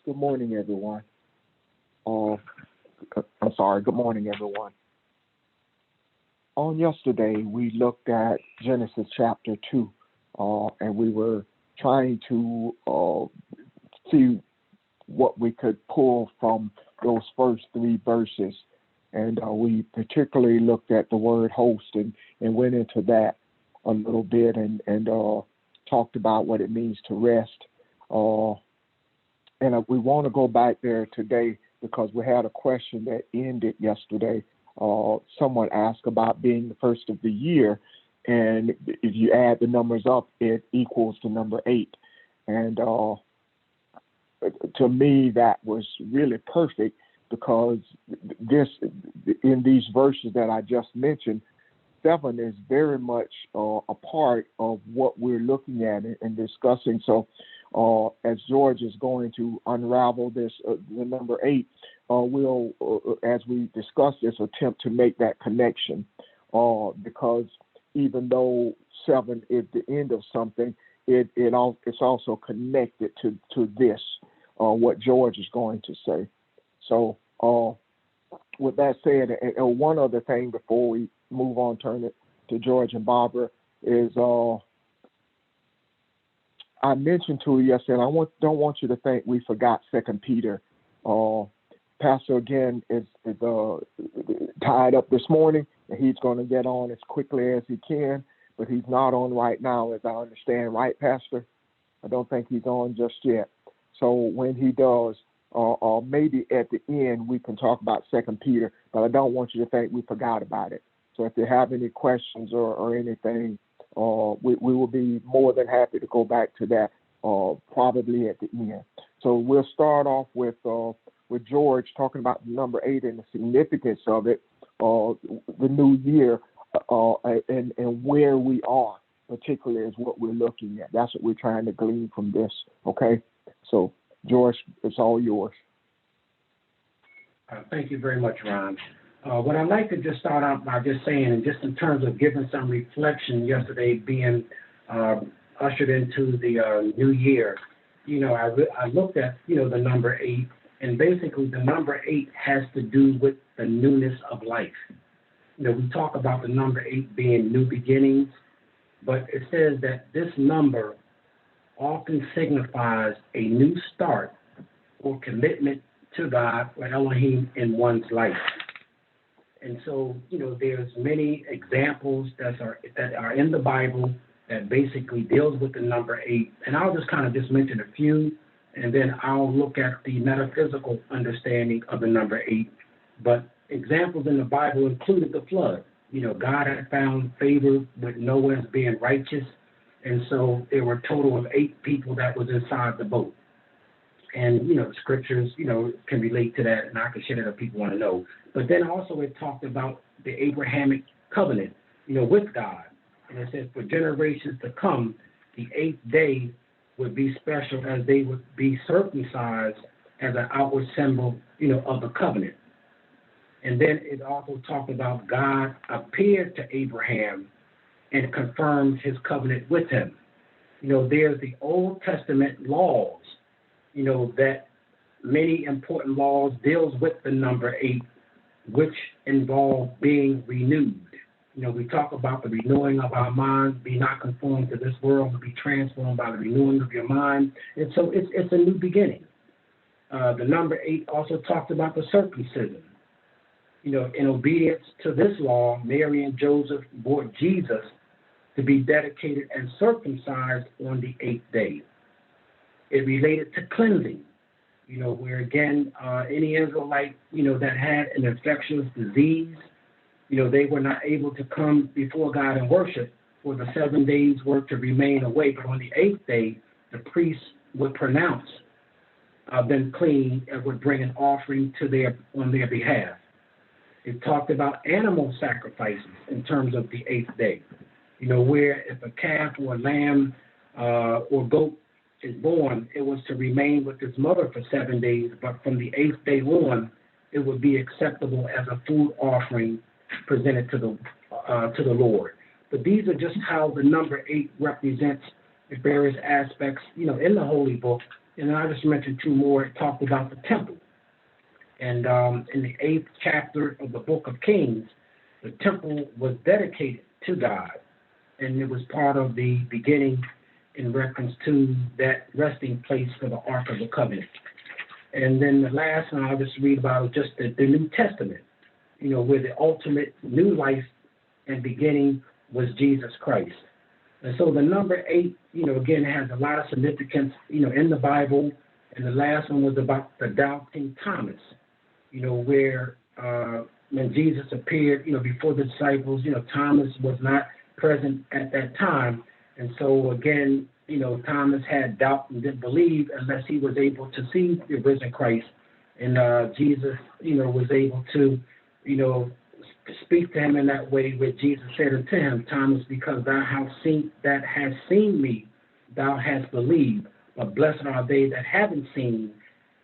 Good morning, everyone. Uh, I'm sorry. Good morning, everyone. On yesterday, we looked at Genesis chapter 2, and we were trying to see what we could pull from those first three verses. And we particularly looked at the word host and went into that a little bit and talked about what it means to rest. And we want to go back there today because we had a question that ended yesterday. Someone asked about being the first of the year, and if you add the numbers up, it equals the number 8. And to me, that was really perfect because this, in these verses that I just mentioned, 7 is very much a part of what we're looking at and discussing. So as George is going to unravel this, the number 8, we'll, as we discuss this, attempt to make that connection because even though 7 is the end of something, it's also connected to this, what George is going to say. So with that said, and one other thing before we move on, turn it to George and Barbara, is I mentioned to you yesterday, and I don't want you to think we forgot 2 Peter. Pastor, again, is tied up this morning, and he's going to get on as quickly as he can, but he's not on right now, as I understand. Right, Pastor? I don't think he's on just yet. So when he does, maybe at the end we can talk about 2 Peter, but I don't want you to think we forgot about it. So if you have any questions or anything, we will be more than happy to go back to that probably at the end. So we'll start off with George talking about the number 8 and the significance of it, the new year, and where we are, particularly is what we're looking at. That's what we're trying to glean from this, okay? So, George, it's all yours. Thank you very much, Ron. What I'd like to just start out by just saying, and just in terms of giving some reflection, yesterday being ushered into the new year, I looked at, the number 8, and basically the number 8 has to do with the newness of life. We talk about the number 8 being new beginnings, but it says that this number often signifies a new start or commitment to God or Elohim in one's life. And so, there's many examples that are in the Bible that basically deals with the number 8. And I'll just kind of just mention a few, and then I'll look at the metaphysical understanding of the number 8. But examples in the Bible included the flood. God had found favor with Noah as being righteous. And so there were a total of 8 people that was inside the boat. And, the scriptures, can relate to that, and I can share that if people want to know. But then also it talked about the Abrahamic covenant, with God. And it says for generations to come, the 8th day would be special as they would be circumcised as an outward symbol, of the covenant. And then it also talked about God appeared to Abraham and confirmed his covenant with him. There's the Old Testament laws, that many important laws deals with the number 8, which involve being renewed. We talk about the renewing of our minds, be not conformed to this world, but be transformed by the renewing of your mind. And so it's a new beginning. The number 8 also talks about the circumcision. In obedience to this law, Mary and Joseph brought Jesus to be dedicated and circumcised on the 8th day. It related to cleansing, where again, any Israelite, that had an infectious disease, they were not able to come before God and worship for the 7 days' work to remain away. But on the 8th day, the priest would pronounce them clean and would bring an offering on their behalf. It talked about animal sacrifices in terms of the 8th day, where if a calf or a lamb or goat is born, it was to remain with its mother for 7 days, but from the 8th day on, it would be acceptable as a food offering presented to the Lord. But these are just how the number 8 represents the various aspects, in the Holy Book And I just mentioned two more. It talked about the temple. And in the 8th chapter of the book of Kings, the temple was dedicated to God. And it was part of the beginning in reference to that resting place for the Ark of the Covenant. And then the last one I'll just read about is just the New Testament, where the ultimate new life and beginning was Jesus Christ. And so the number 8, again, has a lot of significance, in the Bible. And the last one was about the doubting Thomas, where when Jesus appeared, before the disciples, Thomas was not present at that time. And so, again, Thomas had doubt and didn't believe unless he was able to see the risen Christ. And Jesus, was able to, speak to him in that way where Jesus said unto him, Thomas, because thou hast seen me, thou hast believed. But blessed are they that haven't seen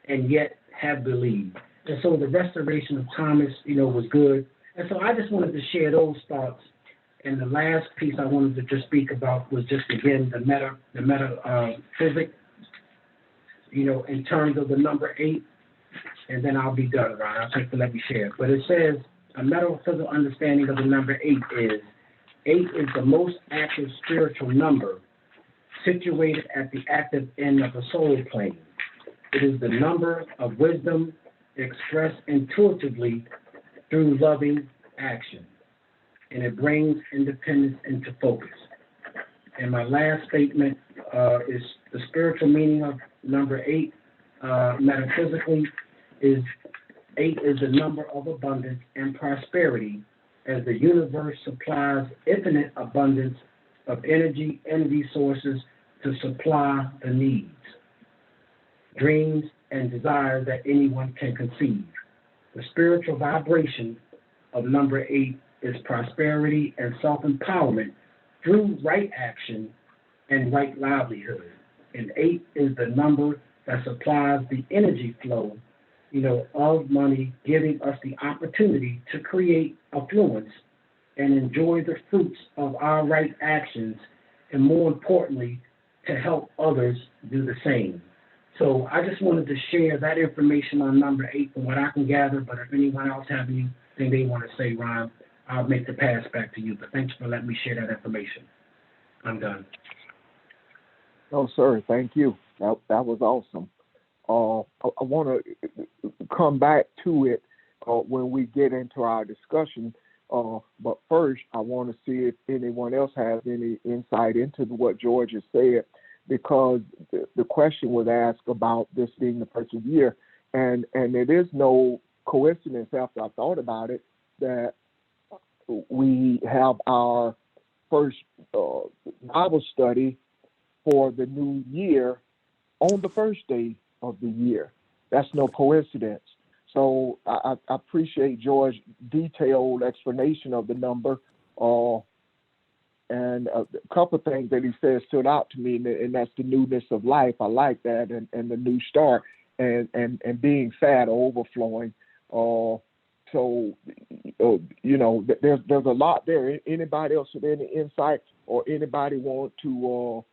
and yet have believed. And so the restoration of Thomas, was good. And so I just wanted to share those thoughts. And the last piece I wanted to just speak about was just, again, the metaphysics, in terms of the number 8. And then I'll be done, Ron. I'll take to let me share. But it says, a metaphysical understanding of the number 8 is, 8 is the most active spiritual number situated at the active end of the soul plane. It is the number of wisdom expressed intuitively through loving action. And it brings independence into focus. And my last statement is the spiritual meaning of number 8, metaphysically, is 8 is the number of abundance and prosperity, as the universe supplies infinite abundance of energy and resources to supply the needs, dreams, and desires that anyone can conceive. The spiritual vibration of number 8 is prosperity and self-empowerment through right action and right livelihood. And 8 is the number that supplies the energy flow, of money, giving us the opportunity to create affluence and enjoy the fruits of our right actions, and more importantly, to help others do the same. So I just wanted to share that information on number 8 from what I can gather, but if anyone else have anything they want to say, Ron, I'll make the pass back to you. But thanks for letting me share that information. I'm done. Oh, sir, thank you. That was awesome. I want to come back to it when we get into our discussion. But first, I want to see if anyone else has any insight into what George has said, because the question was asked about this being the first of the year. And it is no coincidence, after I thought about it, that we have our first Bible study for the new year on the first day of the year. That's no coincidence. So I appreciate George's detailed explanation of the number. And a couple of things that he said stood out to me, and that's the newness of life. I like that, and the new start, and being fat or overflowing. So, there's a lot there. Anybody else with any insight, or anybody want to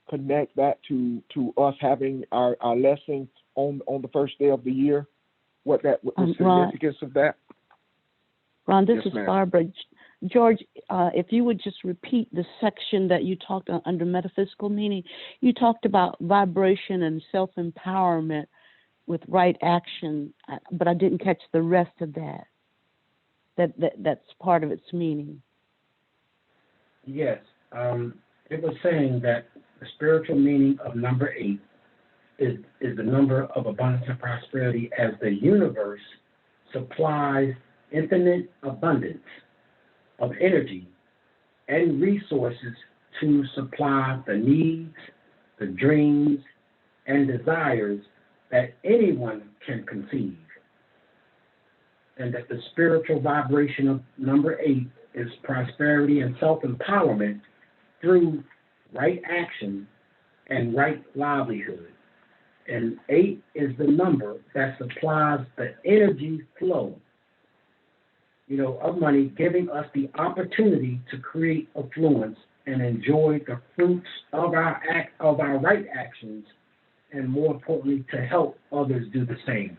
connect that to us having our lesson on the first day of the year? What the significance of that? Ron, this Yes, is ma'am. Barbara. George, if you would just repeat the section that you talked on under metaphysical meaning. You talked about vibration and self-empowerment with right action, but I didn't catch the rest of that. That's part of its meaning. Yes. It was saying that the spiritual meaning of number 8 is the number of abundance and prosperity, as the universe supplies infinite abundance of energy and resources to supply the needs, the dreams, and desires that anyone can conceive. And that the spiritual vibration of number 8 is prosperity and self-empowerment through right action and right livelihood. And 8 is the number that supplies the energy flow, of money, giving us the opportunity to create affluence and enjoy the fruits of our right actions, and more importantly, to help others do the same.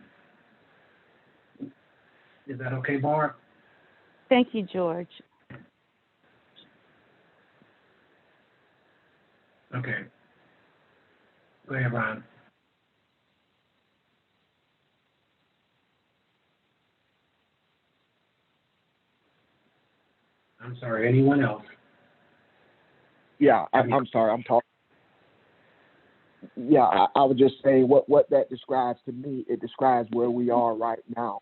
Is that okay, Barb? Thank you, George. Okay. Go ahead, Ron. I'm sorry, anyone else? Yeah, I'm sorry. I'm talking. Yeah, I would just say what that describes to me. It describes where we are right now,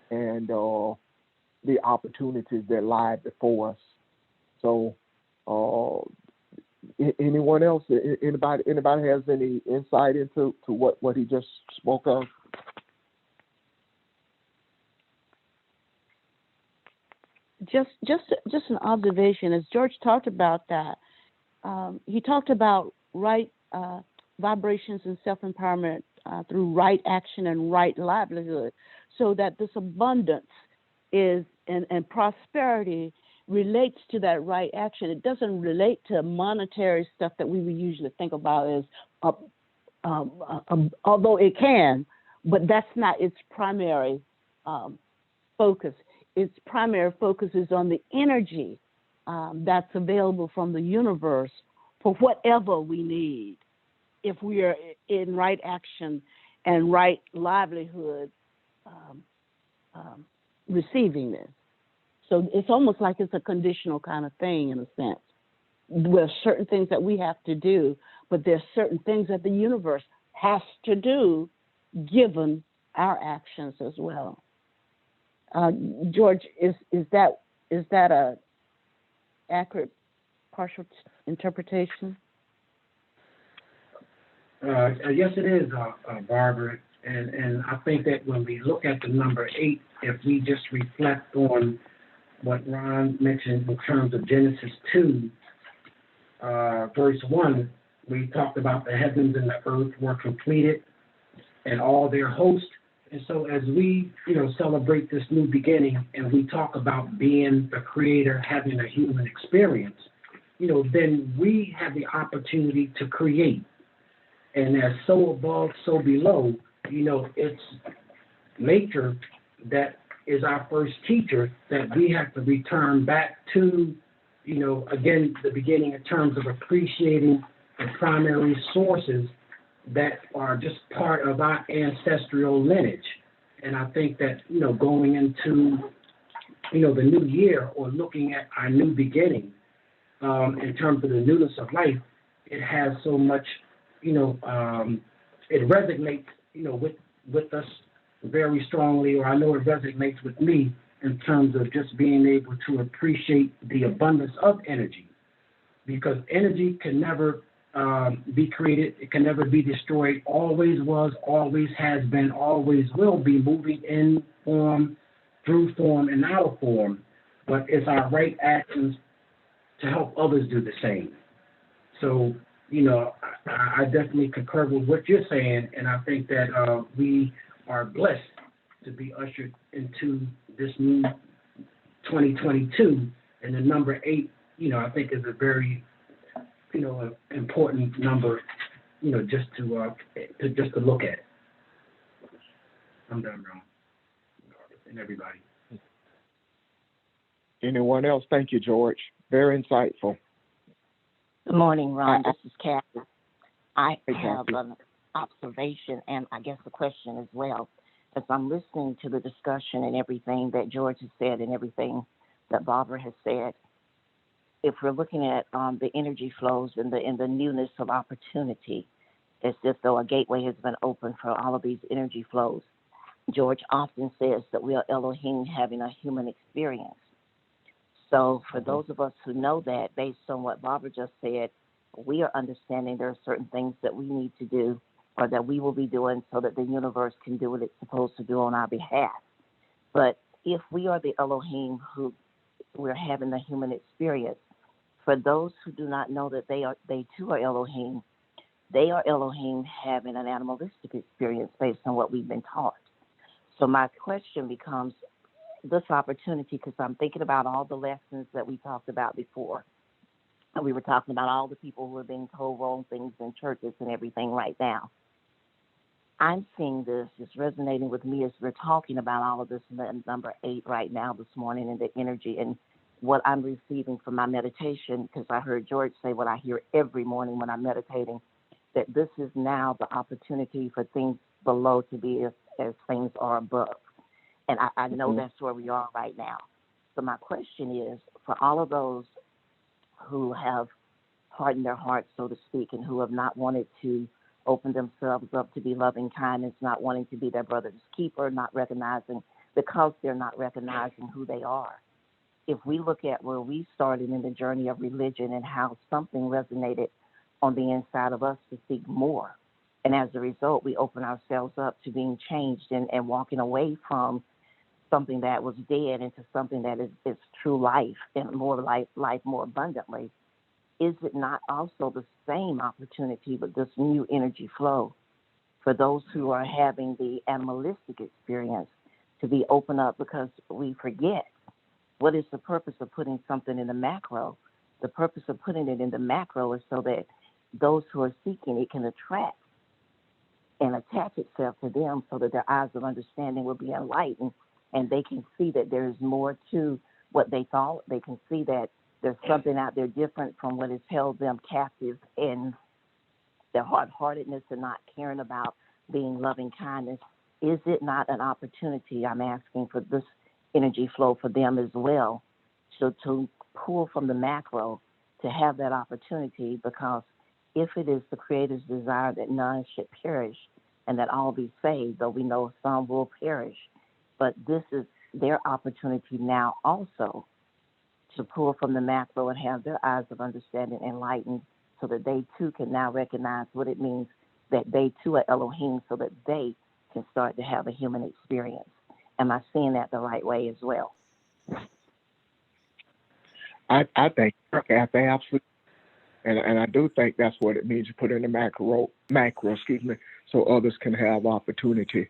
and the opportunities that lie before us. So, anyone else? Anybody has any insight into what he just spoke of? Just an observation. As George talked about that, he talked about right vibrations and self-empowerment through right action and right livelihood, so that this abundance is and prosperity relates to that right action. It doesn't relate to monetary stuff that we would usually think about as, although it can, but that's not its primary focus. Its primary focus is on the energy that's available from the universe for whatever we need. If we are in right action and right livelihood, receiving this. So it's almost like it's a conditional kind of thing in a sense. There's certain things that we have to do, but there's certain things that the universe has to do given our actions as well. George, is that a accurate partial interpretation? Yes, it is, Barbara. And I think that when we look at the number 8, if we just reflect on what Ron mentioned in terms of Genesis 2, verse 1, we talked about the heavens and the earth were completed and all their host. And so as we, celebrate this new beginning and we talk about being the creator, having a human experience, then we have the opportunity to create. And as so above, so below, it's nature that is our first teacher that we have to return back to, again, the beginning in terms of appreciating the primary sources that are just part of our ancestral lineage. And I think that, going into, the new year or looking at our new beginning in terms of the newness of life, it has so much, it resonates, with us very strongly, or I know it resonates with me in terms of just being able to appreciate the abundance of energy, because energy can never be created, it can never be destroyed, always was, always has been, always will be, moving in form, through form, and out of form, but it's our right actions to help others do the same. So, I definitely concur with what you're saying, and I think that we are blessed to be ushered into this new 2022, and the number 8, I think is a very, important number, just to look at. I'm done, Ron, and everybody. Anyone else? Thank you, George. Very insightful. Good morning, Ron. This is Kathy. I Hey, have Kathy. an observation and I guess a question as well. As I'm listening to the discussion and everything that George has said and everything that Barbara has said, if we're looking at the energy flows and the newness of opportunity, it's as though a gateway has been opened for all of these energy flows. George often says that we are Elohim having a human experience. So for those of us who know that, based on what Barbara just said, we are understanding there are certain things that we need to do or that we will be doing so that the universe can do what it's supposed to do on our behalf. But if we are the Elohim who we're having the human experience, for those who do not know that they too are Elohim, they are Elohim having an animalistic experience based on what we've been taught. So my question becomes, this opportunity, because I'm thinking about all the lessons that we talked about before. And we were talking about all the people who are being told wrong things in churches and everything right now. I'm seeing this, it's resonating with me as we're talking about all of this, number 8 right now this morning, and the energy and what I'm receiving from my meditation, because I heard George say what I hear every morning when I'm meditating, that this is now the opportunity for things below to be as things are above. And I know that's where we are right now. So my question is, for all of those who have hardened their hearts, so to speak, and who have not wanted to open themselves up to be loving kindness, not wanting to be their brother's keeper, not recognizing, because they're not recognizing who they are. If we look at where we started in the journey of religion and how something resonated on the inside of us to seek more, and as a result, we open ourselves up to being changed and walking away from something that was dead into something that is true life and more life more abundantly, is it not also the same opportunity with this new energy flow for those who are having the animalistic experience to be open up? Because we forget, what is the purpose of putting something in the macro? The purpose of putting it in the macro is so that those who are seeking it can attract and attach itself to them, so that their eyes of understanding will be enlightened and they can see that there is more to what they thought. They can see that there's something out there different from what has held them captive in their hard-heartedness and not caring about being loving kindness. Is it not an opportunity, I'm asking, for this energy flow for them as well, so to pull from the macro to have that opportunity? Because if it is the Creator's desire that none should perish and that all be saved, though we know some will perish, but this is their opportunity now also to pull from the macro and have their eyes of understanding enlightened, so that they too can now recognize what it means that they too are Elohim, so that they can start to have a human experience. Am I seeing that the right way as well? I think, absolutely, and I do think that's what it means to put in the macro, so others can have opportunity.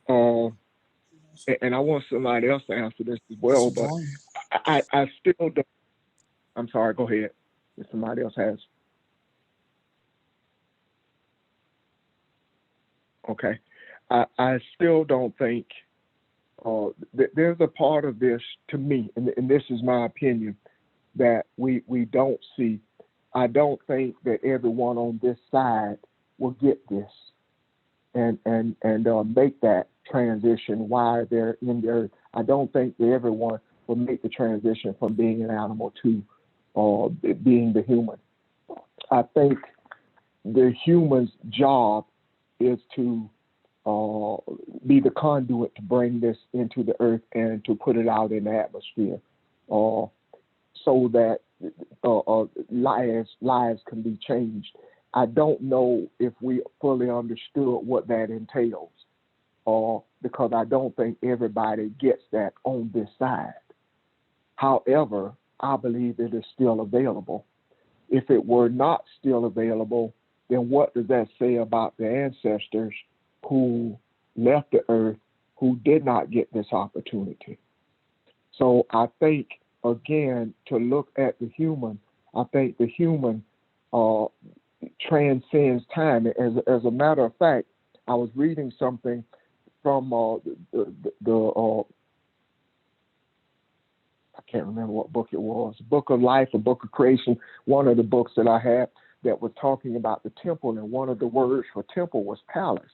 And I want somebody else to answer this as well, but I still don't. I'm sorry, go ahead. If somebody else has. Okay. I still don't think there's a part of this, to me, and this is my opinion, that we don't see. I don't think that everyone on this side will get this and make that transition while they're in the earth. I don't think that everyone will make the transition from being an animal to being the human. I think the human's job is to be the conduit to bring this into the earth and to put it out in the atmosphere, so that lives can be changed. I don't know if we fully understood what that entails, because I don't think everybody gets that on this side. However, I believe it is still available. If it were not still available, then what does that say about the ancestors who left the earth, who did not get this opportunity? So I think, again, to look at the human, I think the human transcends time. As a matter of fact, I was reading something from the I can't remember what book it was, Book of Life, or Book of Creation, one of the books that I had, that was talking about the temple, and one of the words for temple was palace.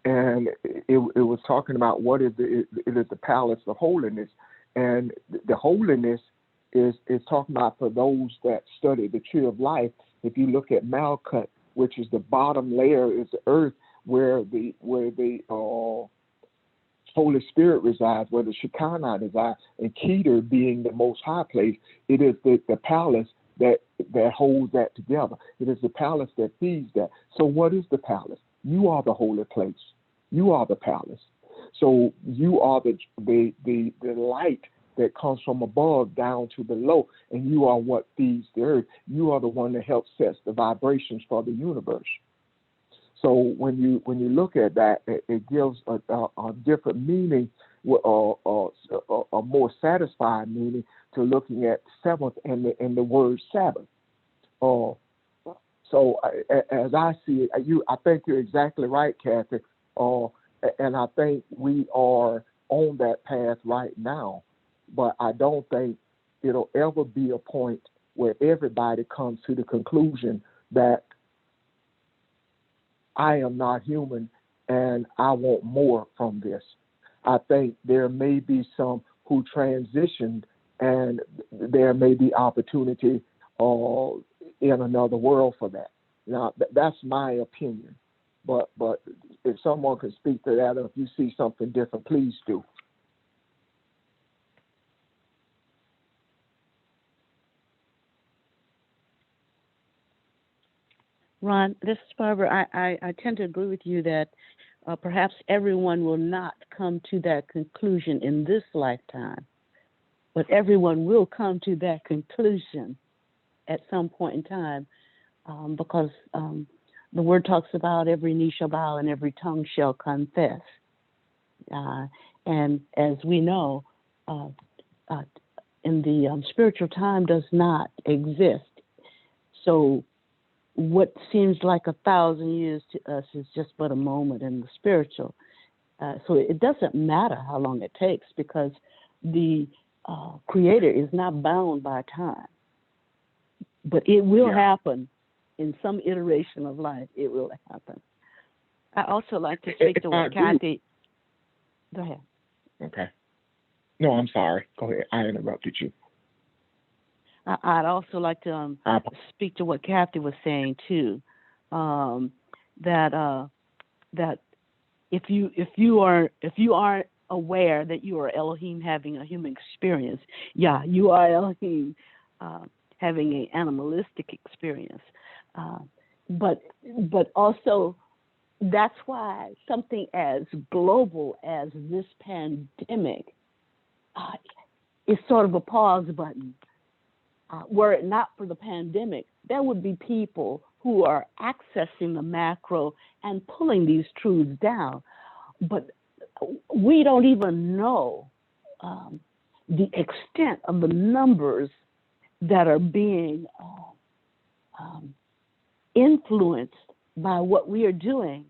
And it was talking about what is it is the palace of holiness. And the holiness is talking about, for those that study the tree of life, if you look at Malkuth, which is the bottom layer, is the earth where the Holy Spirit resides, where the Shekinah resides, and Keter being the most high place, it is the palace that holds that together. It is the palace that feeds that. So what is the palace? You are the holy place. You are the palace. So you are the light that comes from above down to below, and you are what feeds the earth. You are the one that helps set the vibrations for the universe. So when you look at that, it gives a different meaning, a more satisfying meaning to looking at seventh and the word Sabbath. So as I see it, I think you're exactly right, Kathy. And I think we are on that path right now. But I don't think it'll ever be a point where everybody comes to the conclusion that I am not human and I want more from this. I think there may be some who transitioned, and there may be opportunity in another world for that. Now, that's my opinion. But if someone can speak to that, or if you see something different, please do. Ron, this is Barbara. I tend to agree with you that perhaps everyone will not come to that conclusion in this lifetime, but everyone will come to that conclusion at some point in time, because the word talks about every knee shall bow and every tongue shall confess. And as we know, in the spiritual, time does not exist. So what seems like 1,000 years to us is just but a moment in the spiritual. So it doesn't matter how long it takes, because the Creator is not bound by time. But it will happen in some iteration of life. It will happen. I also like to speak to what Kathy. Go ahead. Okay. No, I'm sorry. Go ahead. I interrupted you. I'd also like to speak to what Kathy was saying too, that if you aren't aware that you are Elohim having a human experience, you are Elohim having an animalistic experience, but also that's why something as global as this pandemic is sort of a pause button. Were it not for the pandemic, there would be people who are accessing the macro and pulling these truths down. But we don't even know the extent of the numbers that are being influenced by what we are doing,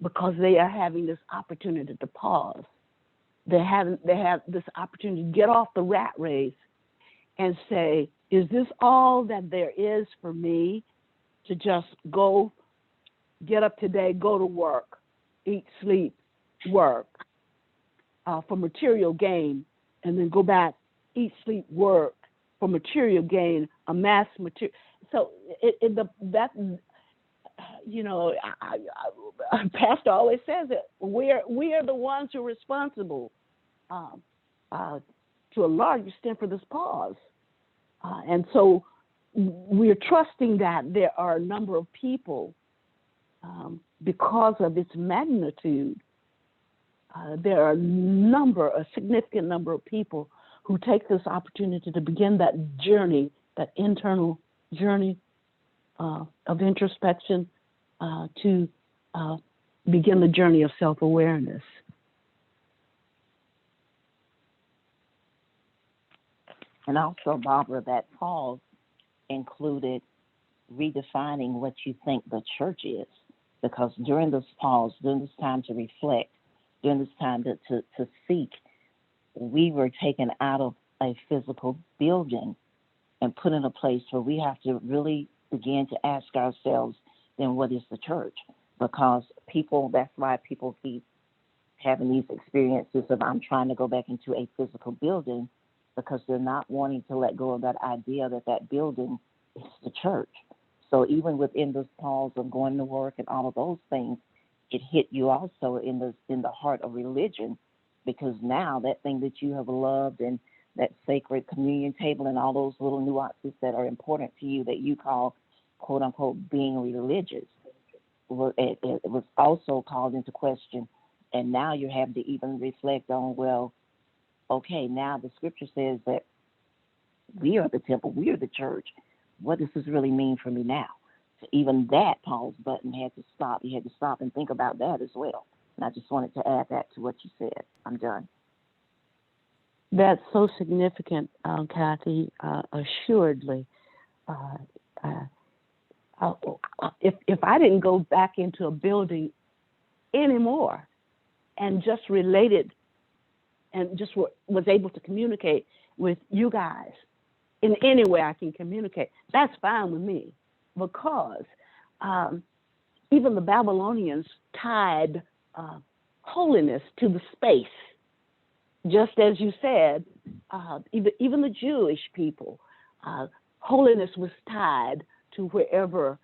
because they are having this opportunity to pause. They have this opportunity to get off the rat race and say, is this all that there is for me to just go, get up today, go to work, eat, sleep, work for material gain, and then go back, eat, sleep, work for material gain, amass material. So Pastor always says it. We are the ones who are responsible to a large extent for this pause. And so we're trusting that there are a number of people, because of its magnitude, there are a significant number of people who take this opportunity to begin that journey, that internal journey of introspection, to begin the journey of self-awareness. And also, Barbara, that pause included redefining what you think the church is. Because during this pause, during this time to reflect, during this time to seek, we were taken out of a physical building and put in a place where we have to really begin to ask ourselves, then what is the church? Because that's why people keep having these experiences of, I'm trying to go back into a physical building, because they're not wanting to let go of that idea that building is the church. So even within this pause of going to work and all of those things, it hit you also in the heart of religion, because now that thing that you have loved and that sacred communion table and all those little nuances that are important to you that you call, quote unquote, being religious, it was also called into question. And now you're having to even reflect on, well, okay, now the scripture says that we are the temple, we are the church. What does this really mean for me now? So even that pause button had to stop. You had to stop and think about that as well. And I just wanted to add that to what you said. I'm done. That's so significant, Kathy, assuredly. If I didn't go back into a building anymore, and just related and just was able to communicate with you guys in any way I can communicate, that's fine with me, because even the Babylonians tied holiness to the space, just as you said. Even the Jewish people, holiness was tied to wherever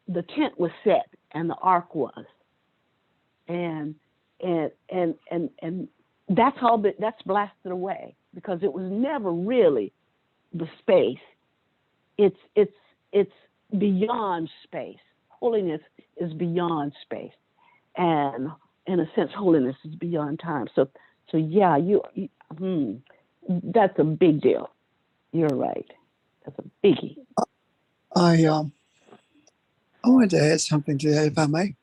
the tent was set and the ark was, and that's all. That's blasted away, because it was never really the space. It's beyond space. Holiness is beyond space, and in a sense, holiness is beyond time. So yeah, that's a big deal. You're right. That's a biggie. I wanted to add something to that, if I may.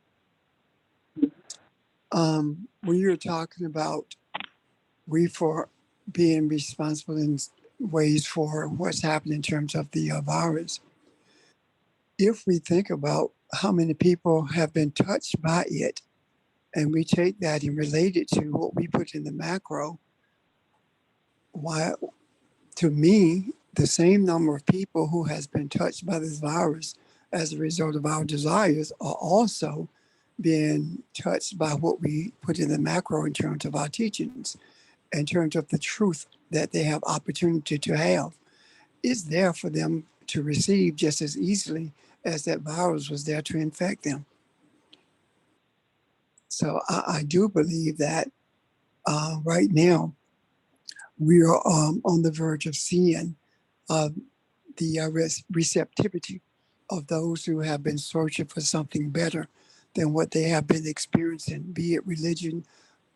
When you're talking about we for being responsible in ways for what's happening in terms of the virus, if we think about how many people have been touched by it, and we take that and relate it to what we put in the macro, why, to me, the same number of people who has been touched by this virus as a result of our desires are also being touched by what we put in the macro in terms of our teachings, in terms of the truth that they have opportunity to have. Is there for them to receive just as easily as that virus was there to infect them. So I do believe that right now we are on the verge of seeing the receptivity of those who have been searching for something better than what they have been experiencing, be it religion,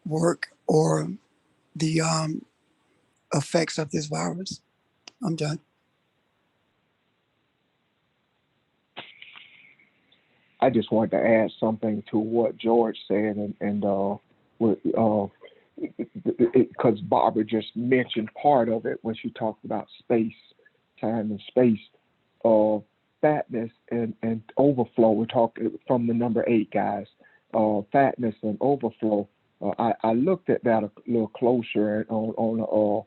work, or the effects of this virus. I'm done. I just wanted to add something to what George said, because Barbara just mentioned part of it when she talked about space, time and space, fatness and overflow. We're talking from the number 8, guys. Fatness and overflow. I looked at that a little closer on a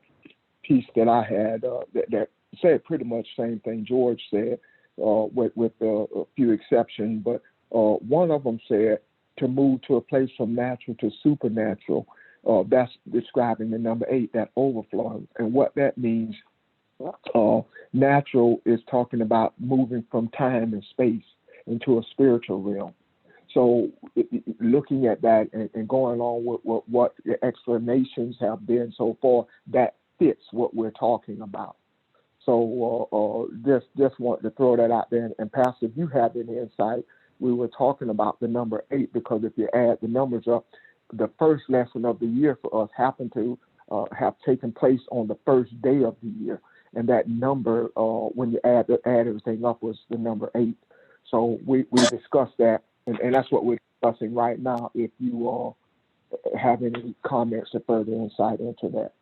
piece that I had that said pretty much the same thing George said, with a few exceptions. But one of them said to move to a place from natural to supernatural. That's describing the number 8, that overflow. And what that means, natural is talking about moving from time and space into a spiritual realm. So looking at that and going along with what the explanations have been so far, that fits what we're talking about. So just wanted to throw that out there. And Pastor, if you have any insight, we were talking about the number 8, because if you add the numbers up, the first lesson of the year for us happened to have taken place on the first day of the year. And that number, when you add everything up, was the number 8. So we discussed that, and that's what we're discussing right now. If you have any comments or further insight into that.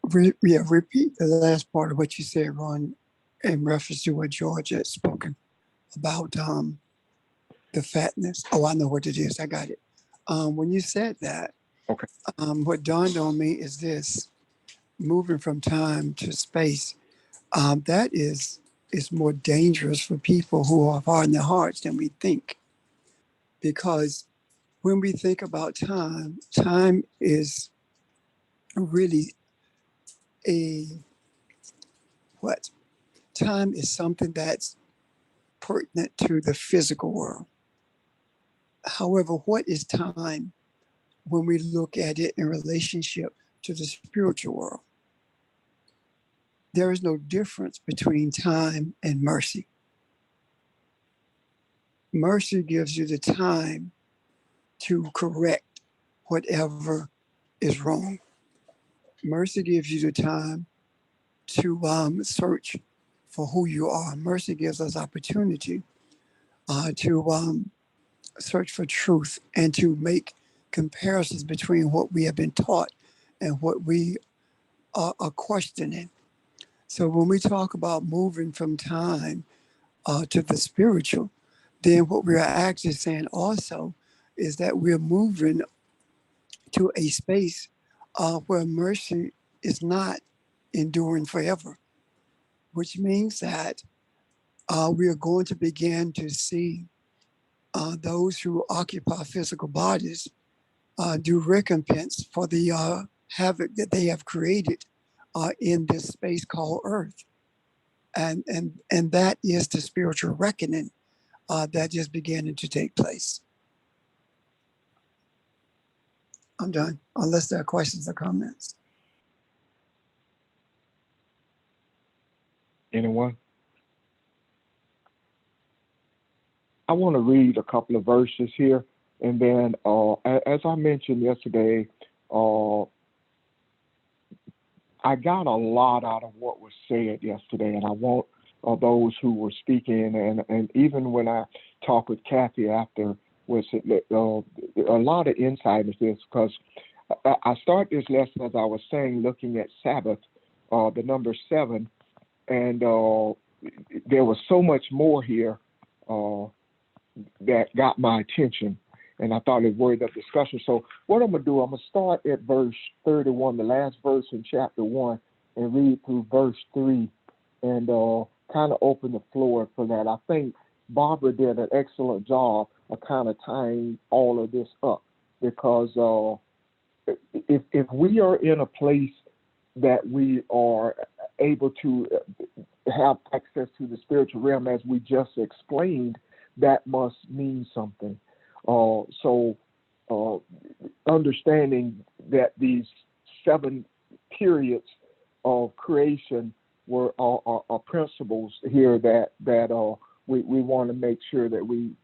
Repeat the last part of what you said, Ron, in reference to what George had spoken about the fatness. Oh, I know what it is. I got it. When you said that, okay. What dawned on me is this: moving from time to space. That is more dangerous for people who are hard in their hearts than we think, because when we think about time, time is really time is something that's pertinent to the physical world. However, what is time when we look at it in relationship to the spiritual world? There is no difference between time and mercy. Mercy gives you the time to correct whatever is wrong. Mercy gives you the time to search for who you are. Mercy gives us opportunity to search for truth and to make comparisons between what we have been taught and what we are questioning. So when we talk about moving from time, to the spiritual, then what we're actually saying also is that we're moving to a space where mercy is not enduring forever, which means that we are going to begin to see those who occupy physical bodies do recompense for the havoc that they have created in this space called Earth. And that is the spiritual reckoning that is beginning to take place. I'm done, unless there are questions or comments. Anyone? I want to read a couple of verses here, and then, as I mentioned yesterday, I got a lot out of what was said yesterday, and I want those who were speaking, and even when I talked with Kathy after, was a lot of insight into this, because I start this lesson, as I was saying, looking at Sabbath, the number 7, and there was so much more here that got my attention, and I thought it worthy of discussion. So what I'm going to do, I'm going to start at verse 31, the last verse in chapter 1, and read through verse 3, and kind of open the floor for that. I think Barbara did an excellent job of kind of tying all of this up, because if we are in a place that we are able to have access to the spiritual realm, as we just explained, that must mean something. So understanding that these 7 periods of creation are principles here that we want to make sure that we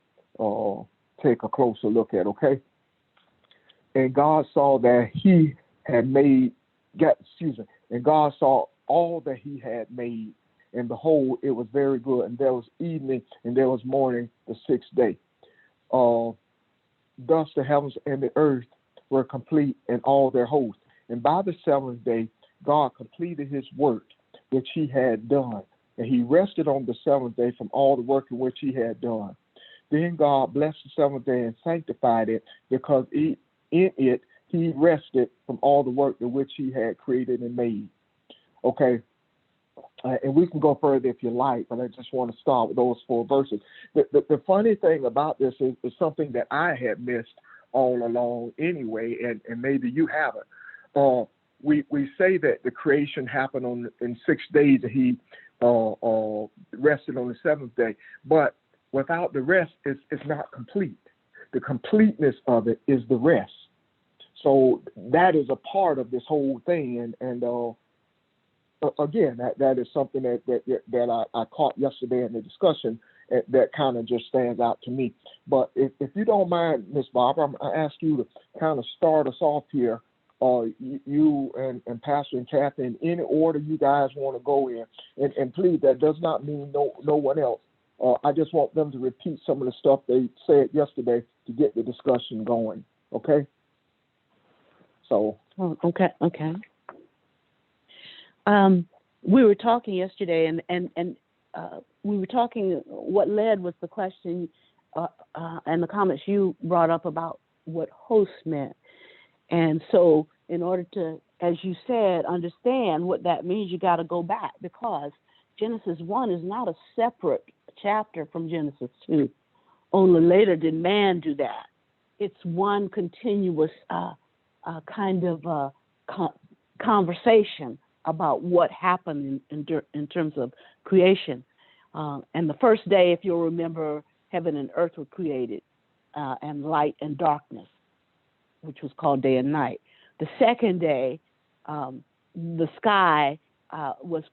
take a closer look at, okay? And God saw that he had made, and God saw all that he had made, and behold, it was very good. And there was evening, and there was morning, the 6th day. Thus the heavens and the earth were complete in all their hosts. And by the 7th day, God completed his work which he had done. And he rested on the 7th day from all the work in which he had done. Then God blessed the 7th day and sanctified it, because in it he rested from all the work in which he had created and made. Okay. And we can go further if you like, but I just want to start with those 4 verses. The funny thing about this is something that I had missed all along anyway, and maybe you haven't. We say that the creation happened in 6 days, and he rested on the 7th day, but without the rest, it's not complete. The completeness of it is the rest. So that is a part of this whole thing, and again, that is something that I caught yesterday in the discussion that kind of just stands out to me. But if you don't mind, Miss Barbara, I'm going to ask you to kind of start us off here. You and Pastor and Kathy, in any order you guys want to go in. And please, that does not mean no one else. I just want them to repeat some of the stuff they said yesterday to get the discussion going. Okay? So. Okay. We were talking yesterday, and we were talking, what led was the question and the comments you brought up about what host meant. And so in order to, as you said, understand what that means, you got to go back, because Genesis 1 is not a separate chapter from Genesis 2. Only later did man do that. It's one continuous kind of conversation about what happened in terms of creation. And the first day, if you'll remember, heaven and earth were created, and light and darkness, which was called day and night. The second day, the sky was,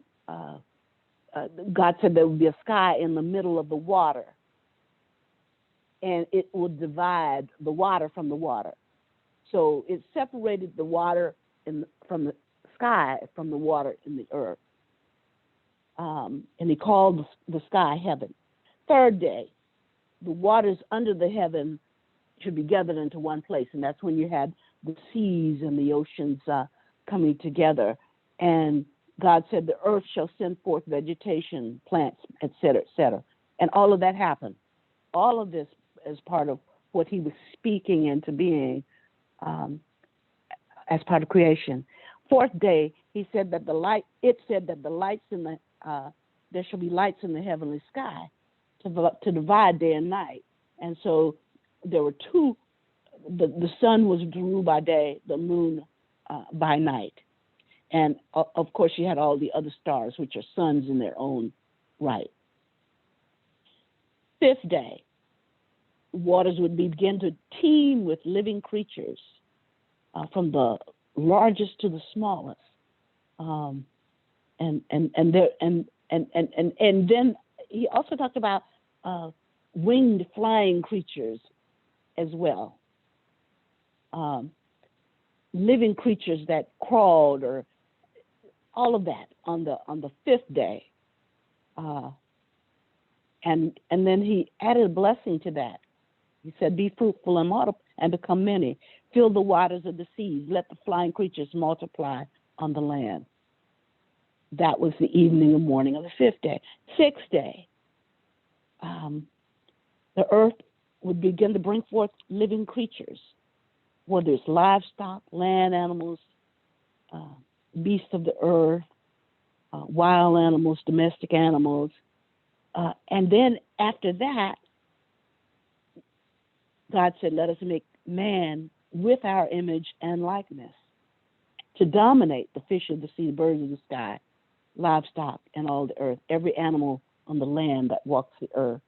God said there would be a sky in the middle of the water, and it would divide the water from the water. So it separated the water from the sky from the water in the earth. And he called the sky heaven. Third day, the waters under the heaven should be gathered into one place, and that's when you had the seas and the oceans coming together. And God said, the earth shall send forth vegetation, plants, et cetera, And all of that happened. All of this is part of what he was speaking into being as part of creation. Fourth day, he said that it said that the lights in the, there shall be lights in the heavenly sky to divide day and night. And so there were two, the sun was to rule by day, the moon by night. And of course, you had all the other stars, which are suns in their own right. Fifth day, waters would begin to teem with living creatures, from the largest to the smallest, and then he also talked about winged flying creatures as well, living creatures that crawled, or all of that on the fifth day, and then he added a blessing to that. He said, "Be fruitful and multiply and become many. Fill the waters of the seas. Let the flying creatures multiply on the land." That was the evening and morning of the fifth day. Sixth day, the earth would begin to bring forth living creatures, whether it's livestock, land animals, beasts of the earth, wild animals, domestic animals. And then after that, God said, "Let us make man with our image and likeness to dominate the fish of the sea, the birds of the sky, livestock, and all the earth, every animal on the land that walks the earth."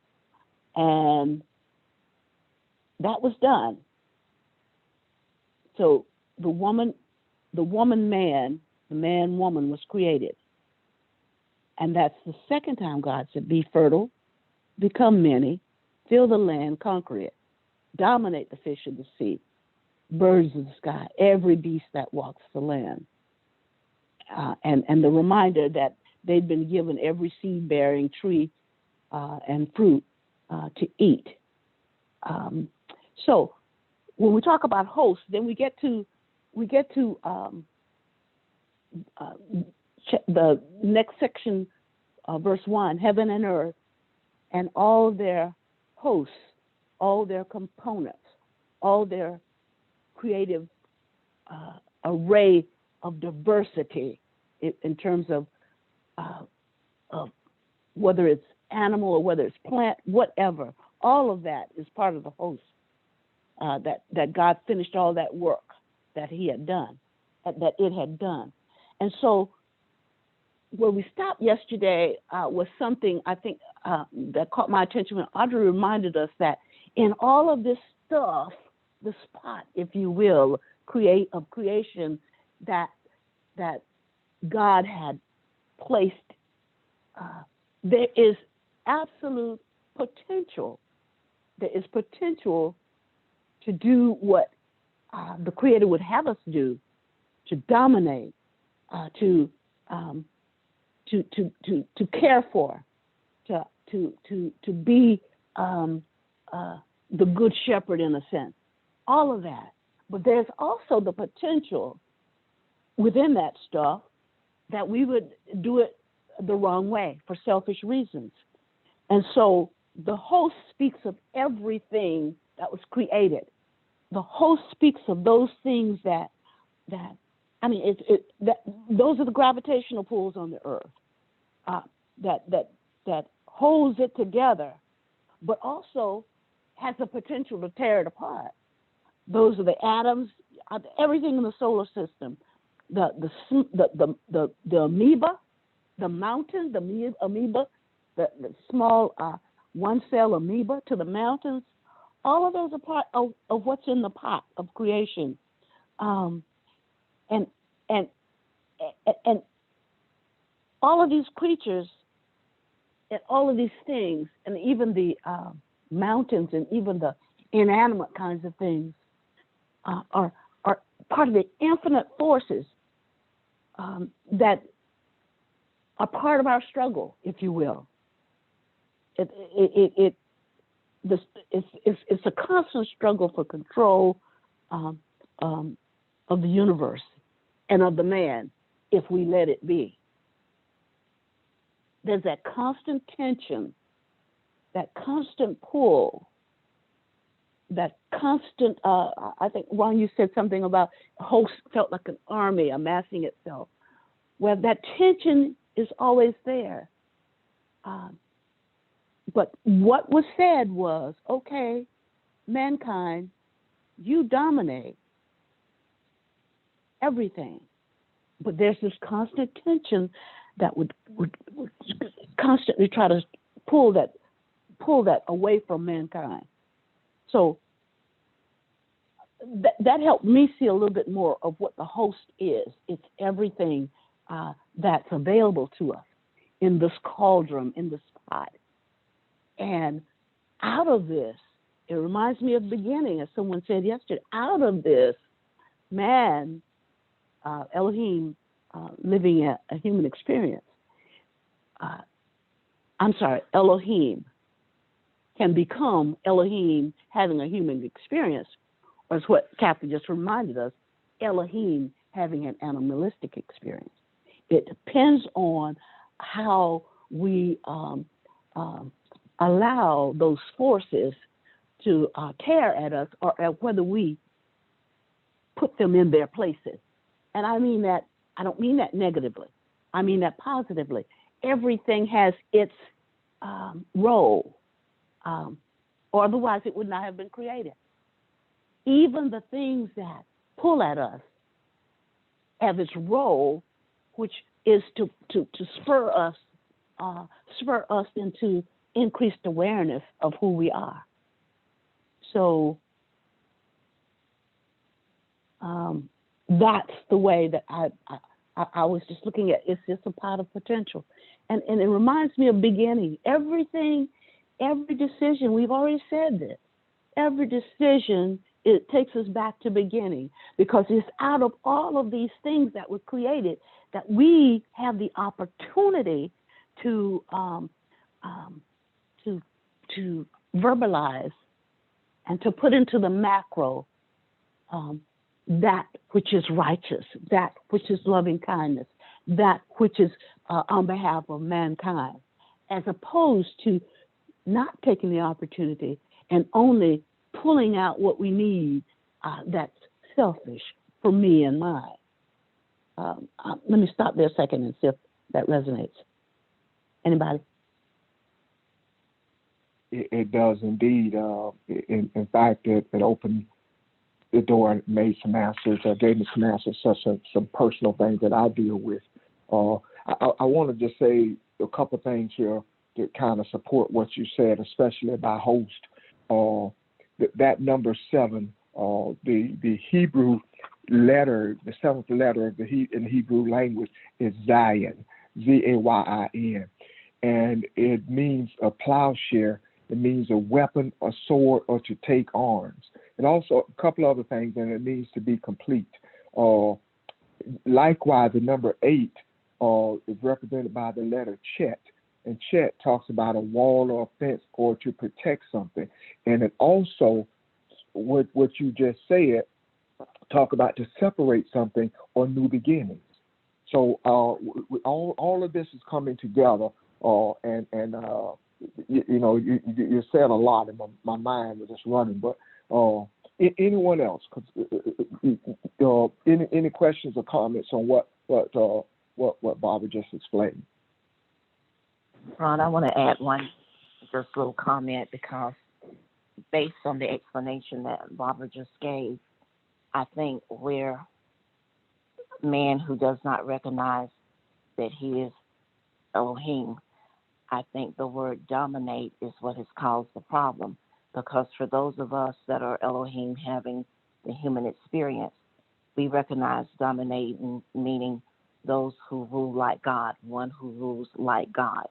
And that was done. So the man, the man, woman was created. And that's the second time God said, "Be fertile, become many, fill the land, conquer it, dominate the fish of the sea, birds of the sky, every beast that walks the land." And the reminder that they'd been given every seed-bearing tree and fruit to eat. So when we talk about hosts, then we get to the next section, verse 1, heaven and earth, and all their hosts, all their components, all their creative array of diversity in terms of whether it's animal or whether it's plant, whatever. All of that is part of the host, that God finished all that work that he had done, that it had done. And so where we stopped yesterday was something I think that caught my attention when Audrey reminded us that in all of this stuff, the spot, if you will, creation that God had placed, there is absolute potential. There is potential to do what the Creator would have us do, to dominate, to care for, to be the good shepherd in a sense. All of that. But there's also the potential within that stuff that we would do it the wrong way for selfish reasons. And so the host speaks of everything that was created. The host speaks of those things that those are the gravitational pulls on the earth that holds it together, but also has the potential to tear it apart. Those are the atoms, everything in the solar system, the amoeba, the mountain, the amoeba, the small one cell amoeba to the mountains. All of those are part of what's in the pot of creation, and all of these creatures and all of these things, and even the mountains and even the inanimate kinds of things are part of the infinite forces that are part of our struggle, if you will. It's a constant struggle for control of the universe and of the man, if we let it be. There's that constant tension that constant pull, that constant, I think, Ron, you said something about a host felt like an army amassing itself. Well, that tension is always there. But what was said was, okay, mankind, you dominate everything. But there's this constant tension that would constantly try to pull that away from mankind. So that helped me see a little bit more of what the host is. It's everything that's available to us in this cauldron, in this pot. And out of this, it reminds me of the beginning, as someone said yesterday, out of this, man, Elohim, living a human experience. Elohim can become Elohim having a human experience, or it's what Kathy just reminded us, Elohim having an animalistic experience. It depends on how we allow those forces to tear at us, or whether we put them in their places. And I mean that, I don't mean that negatively. I mean that positively. Everything has its role, or otherwise it would not have been created. Even the things that pull at us have its role, which is to spur us into increased awareness of who we are. So that's the way that I was just looking at. It's just a pot of potential, and it reminds me of beginning. Every decision. We've already said this. Every decision, it takes us back to beginning, because it's out of all of these things that were created that we have the opportunity to verbalize and to put into the macro that which is righteous, that which is loving kindness, that which is on behalf of mankind, as opposed to not taking the opportunity and only pulling out what we need that's selfish for me and mine. Let me stop there a second and see if that resonates. Anybody? It does indeed. In fact, it opened the door and made some answers, gave me some answers, some personal things that I deal with. I want to just say a couple things here to kind of support what you said, especially about host. That number 7, the Hebrew letter, the 7th letter of in the Hebrew language is Zayin, Z-A-Y-I-N. And it means a plowshare. It means a weapon, a sword, or to take arms. And also a couple other things, and it means to be complete. Likewise, the number 8 is represented by the letter Chet. And Chet talks about a wall or a fence or to protect something. And it also, what you just said, talk about to separate something or new beginnings. So all of this is coming together, and you said a lot, and my mind was just running. But anyone else? Any questions or comments on what Barbara just explained? Ron, I want to add one just little comment, because based on the explanation that Barbara just gave, I think where man who does not recognize that he is Elohim, I think the word dominate is what has caused the problem. Because for those of us that are Elohim having the human experience, we recognize dominating, meaning those who rule like God, one who rules like God.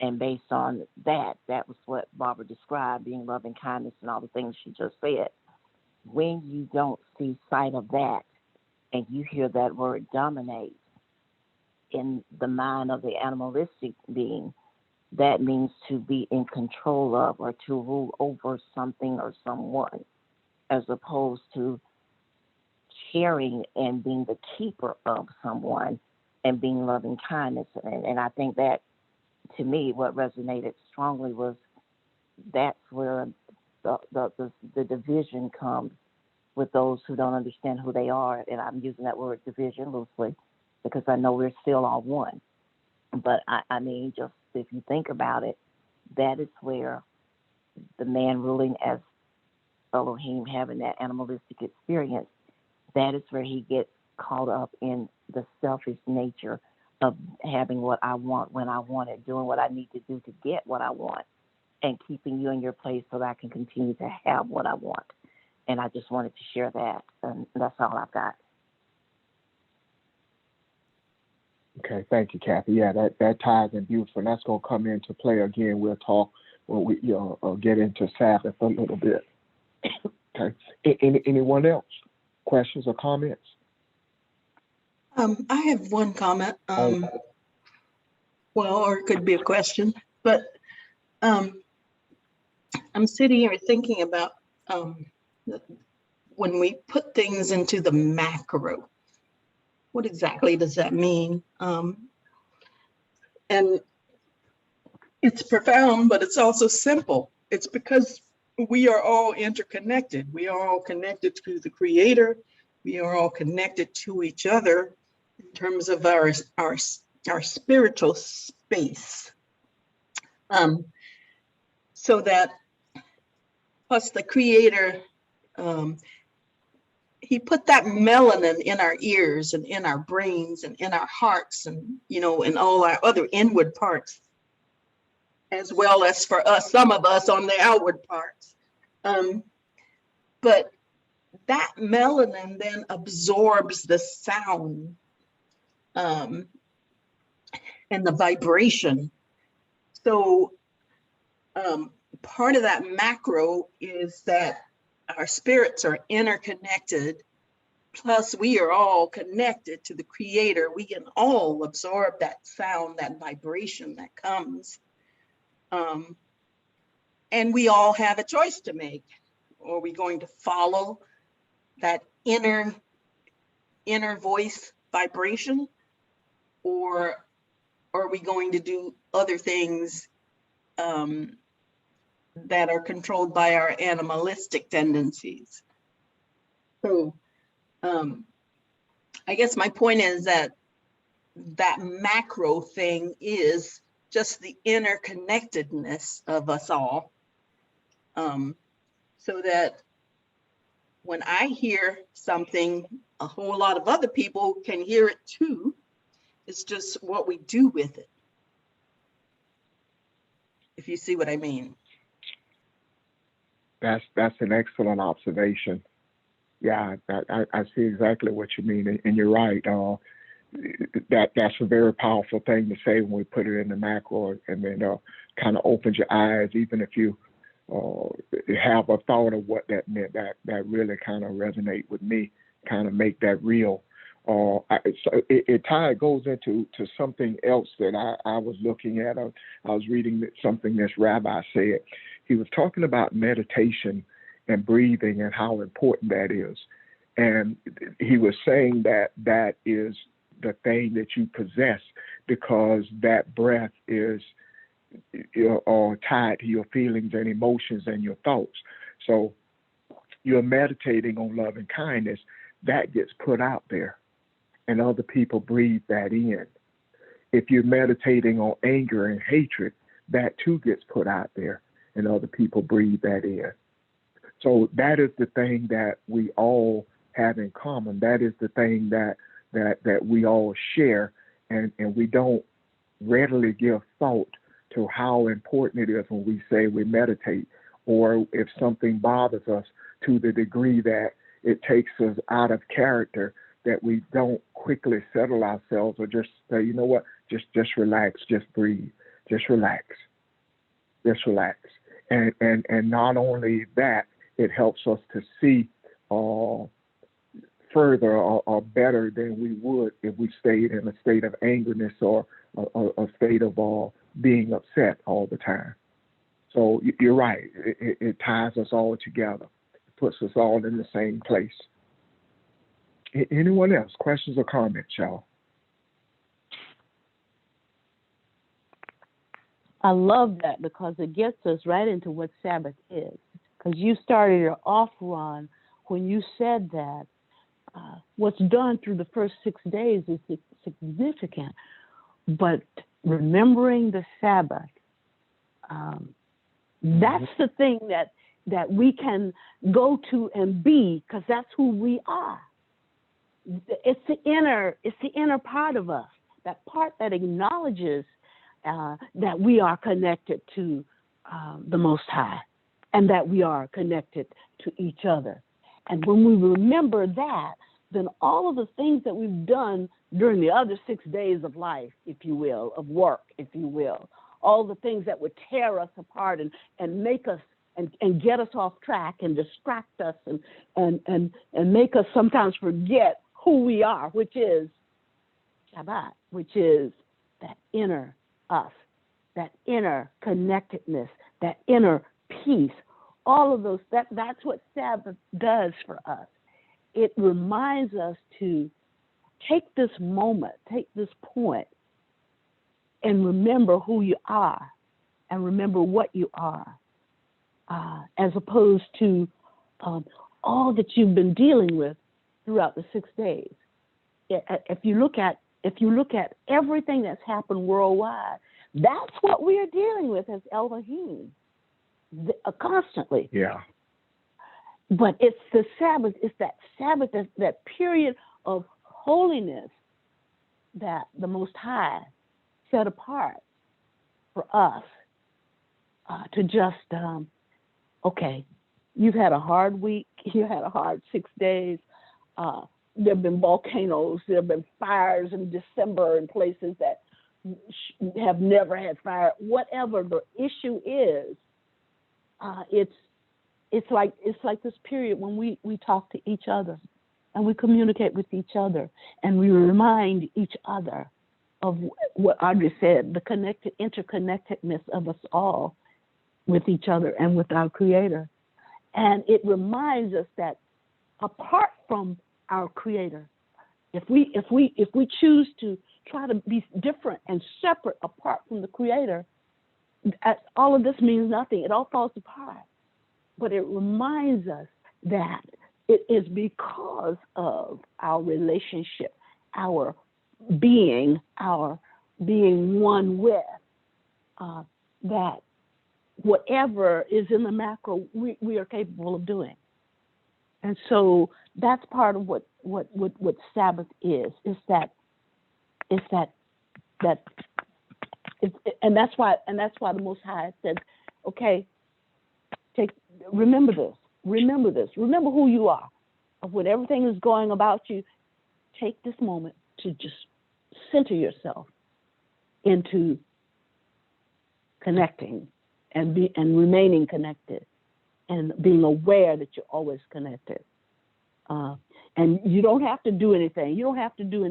And based on that was what Barbara described, being loving kindness and all the things she just said. When you don't see sight of that and you hear that word dominate in the mind of the animalistic being, that means to be in control of or to rule over something or someone, as opposed to caring and being the keeper of someone and being loving kindness. And I think that, to me, what resonated strongly was that's where the division comes with those who don't understand who they are. And I'm using that word division loosely because I know we're still all one. But I mean, just if you think about it, that is where the man ruling as Elohim, having that animalistic experience, that is where he gets caught up in the selfish nature of having what I want when I want it, doing what I need to do to get what I want, and keeping you in your place so that I can continue to have what I want. And I just wanted to share that, and that's all I've got. Okay, thank you, Kathy. Yeah, that ties in beautiful, and that's going to come into play again. We'll talk when we get into Sabbath a little bit. Okay. Anyone else? Questions or comments? I have one comment. Well, or it could be a question, but I'm sitting here thinking about when we put things into the macro, what exactly does that mean? And it's profound, but it's also simple. It's because we are all interconnected. We are all connected to the Creator. We are all connected to each other in terms of our spiritual space. So that plus the Creator, he put that melanin in our ears and in our brains and in our hearts and, in all our other inward parts, as well as for us, some of us on the outward parts. But that melanin then absorbs the sound and the vibration. So part of that macro is that our spirits are interconnected, plus we are all connected to the Creator. We can all absorb that sound, that vibration that comes. And we all have a choice to make. Are we going to follow that inner voice vibration, or are we going to do other things that are controlled by our animalistic tendencies? So I guess my point is that macro thing is just the interconnectedness of us all. So that when I hear something, a whole lot of other people can hear it too. It's just what we do with it. If you see what I mean. That's an excellent observation. Yeah, I see exactly what you mean, and you're right. That's a very powerful thing to say when we put it in the macro, and then kind of opens your eyes, even if you have a thought of what that meant. That really kind of resonate with me, kind of make that real. It goes into something else that I was looking at. I was reading something this rabbi said. He was talking about meditation and breathing and how important that is. And he was saying that is the thing that you possess, because that breath is tied to your feelings and emotions and your thoughts. So you're meditating on love and kindness, that gets put out there, and other people breathe that in. If you're meditating on anger and hatred, that too gets put out there, and other people breathe that in. So that is the thing that we all have in common. That is the thing that we all share, and we don't readily give thought to how important it is when we say we meditate, or if something bothers us to the degree that it takes us out of character, that we don't quickly settle ourselves or just say, you know what, just relax, just breathe, just relax. And not only that, it helps us to see further or better than we would if we stayed in a state of angerness or a state of being upset all the time. So you're right. It ties us all together. It puts us all in the same place. Anyone else? Questions or comments, y'all? I love that because it gets us right into what Sabbath is. Because you started it off, Ron, when you said that what's done through the first 6 days is significant. But remembering the Sabbath, that's the thing that we can go to and be, because that's who we are. It's the inner part of us, that part that acknowledges that we are connected to the Most High, and that we are connected to each other. And when we remember that, then all of the things that we've done during the other 6 days of life, if you will, of work, if you will, all the things that would tear us apart and make us and get us off track and distract us and make us sometimes forget who we are, which is Shabbat, which is that inner us, that inner connectedness, that inner peace. All of those, that's what Sabbath does for us. It reminds us to take this moment, take this point, and remember who you are and remember what you are, as opposed to all that you've been dealing with throughout the 6 days. If you look at everything that's happened worldwide, that's what we are dealing with as Elohim, constantly. Yeah. But it's the Sabbath, it's that Sabbath, that period of holiness that the Most High set apart for us to just, okay, you've had a hard week, you had a hard 6 days, there have been volcanoes, there have been fires in December in places that have never had fire. Whatever the issue is, it's like this period when we talk to each other and we communicate with each other and we remind each other of what Audrey said, the interconnectedness of us all with each other and with our Creator. And it reminds us that apart from our Creator, if we choose to try to be different and separate apart from the Creator, all of this means nothing. It all falls apart. But it reminds us that it is because of our relationship, our being one with, that whatever is in the macro, we are capable of doing. And so that's part of what Sabbath is. And that's why the Most High said, okay, remember who you are. When everything is going about you, take this moment to just center yourself into connecting and remaining connected and being aware that you're always connected. And you don't have to do anything. You don't have to do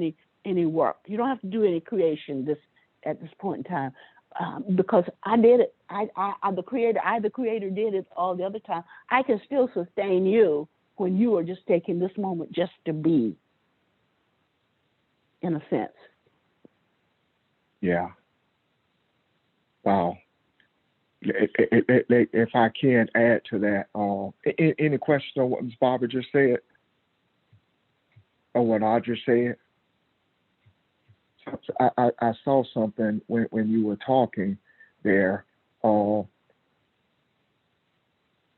any work. You don't have to do any creation at this point in time. Because I did it. The creator did it all the other time. I can still sustain you when you are just taking this moment just to be, in a sense. Yeah. Wow. If I can add to that, any question on what Ms. Barbara just said, or what Audrey said? I saw something when you were talking there.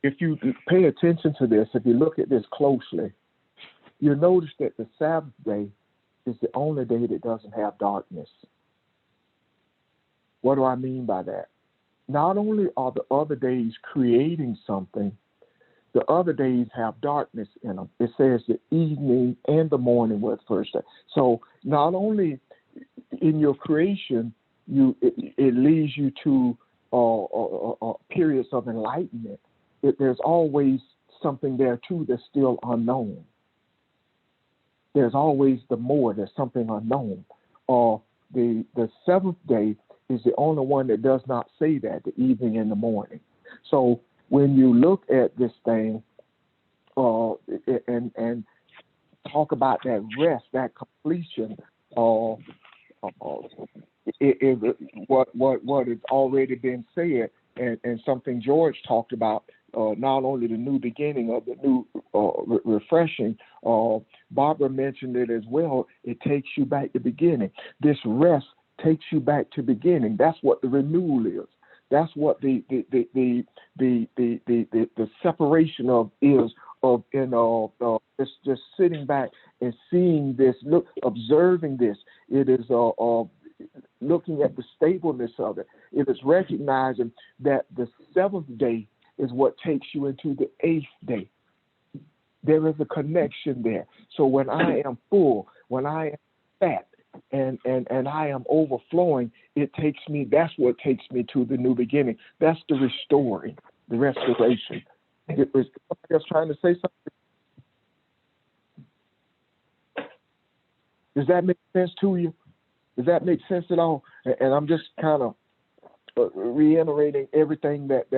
If you pay attention to this, if you look at this closely, you'll notice that the Sabbath day is the only day that doesn't have darkness. What do I mean by that? Not only are the other days creating something, the other days have darkness in them. It says the evening and the morning were the first day. So not only in your creation, it leads you to periods of enlightenment. There's always something there too that's still unknown. There's always the more. There's something unknown. The seventh day is the only one that does not say that, the evening and the morning. So when you look at this thing and talk about that rest, that completion, what has already been said, and something George talked about, not only the new beginning of the new refreshing, Barbara mentioned it as well. It takes you back to beginning. This rest takes you back to beginning. That's what the renewal is. That's what the separation of is of just sitting back and seeing this, observing this. It is looking at the stableness of it. It is recognizing that the seventh day is what takes you into the eighth day. There is a connection there. So when I am full, when I am fat, and I am overflowing, that's what takes me to the new beginning. That's the restoring, the restoration. It was somebody else trying to say something. Does that make sense to you? Does that make sense at all? And I'm just kind of reiterating everything that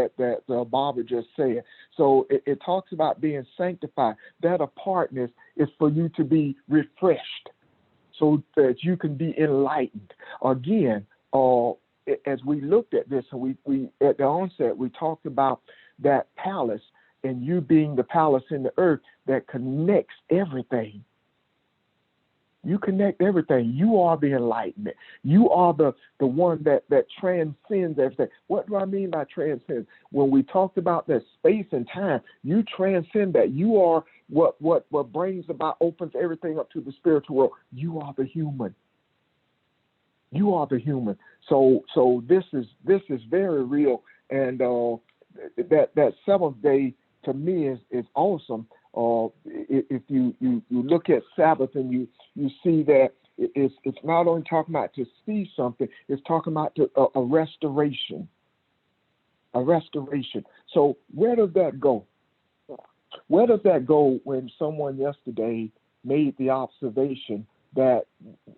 Barbara just said. So it talks about being sanctified. That apartness is for you to be refreshed, so that you can be enlightened. Again, as we looked at this, we at the onset, we talked about that palace and you being the palace in the earth that connects everything. You connect everything. You are the enlightenment. You are the one that transcends everything. What do I mean by transcend? When we talked about that space and time, you transcend that. You are what brings about, opens everything up to the spiritual world. You are the human. You are the human. So this is very real. And that seventh day to me is awesome. If you look at Sabbath and you see that it's not only talking about to see something, it's talking about a restoration. A restoration. So where does that go? Where does that go when someone yesterday made the observation that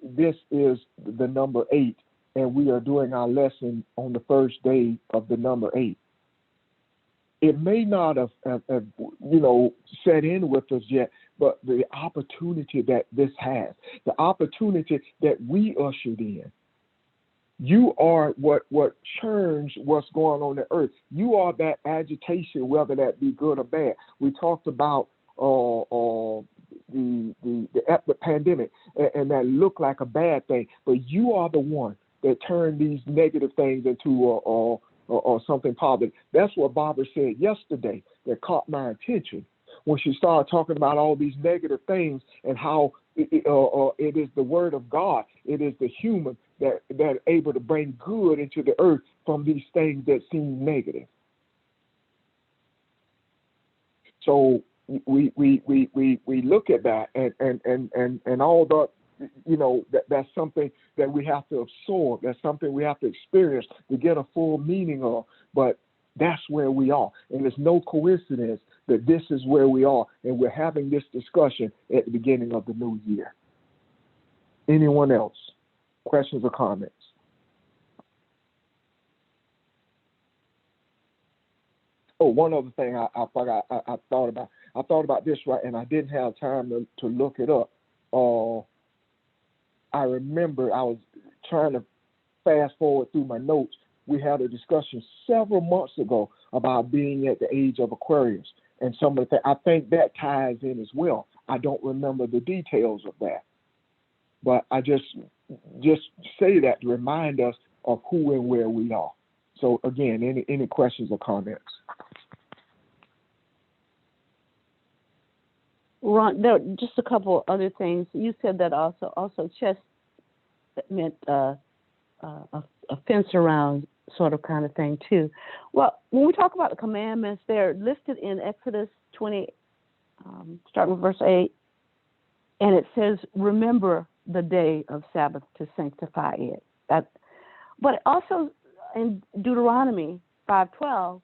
this is the number 8 and we are doing our lesson on the first day of the number 8? It may not have set in with us yet, but the opportunity that this has, the opportunity that we ushered in. You are what churns what's going on the earth. You are that agitation, whether that be good or bad. We talked about the pandemic, and that looked like a bad thing, but you are the one that turned these negative things into or something positive. That's what Barbara said yesterday that caught my attention when she started talking about all these negative things and how it is the word of God. It is the human that are able to bring good into the earth from these things that seem negative. So we look at that and all that. That's something that we have to absorb. That's something we have to experience to get a full meaning of. But that's where we are. And there's no coincidence that this is where we are. And we're having this discussion at the beginning of the new year. Anyone else? Questions or comments? Oh, one other thing I forgot. I thought about this, right, and I didn't have time to look it up. I remember I was trying to fast forward through my notes. We had a discussion several months ago about being at the age of Aquarius, and some of the things. I think that ties in as well. I don't remember the details of that, but I just say that to remind us of who and where we are. So again, any questions or comments? Ron, there just a couple other things. You said that also chess meant a fence around sort of kind of thing too. Well, when we talk about the commandments, they're listed in Exodus 20, starting with verse 8, and it says, "Remember the day of Sabbath to sanctify it." But also in Deuteronomy 5:12.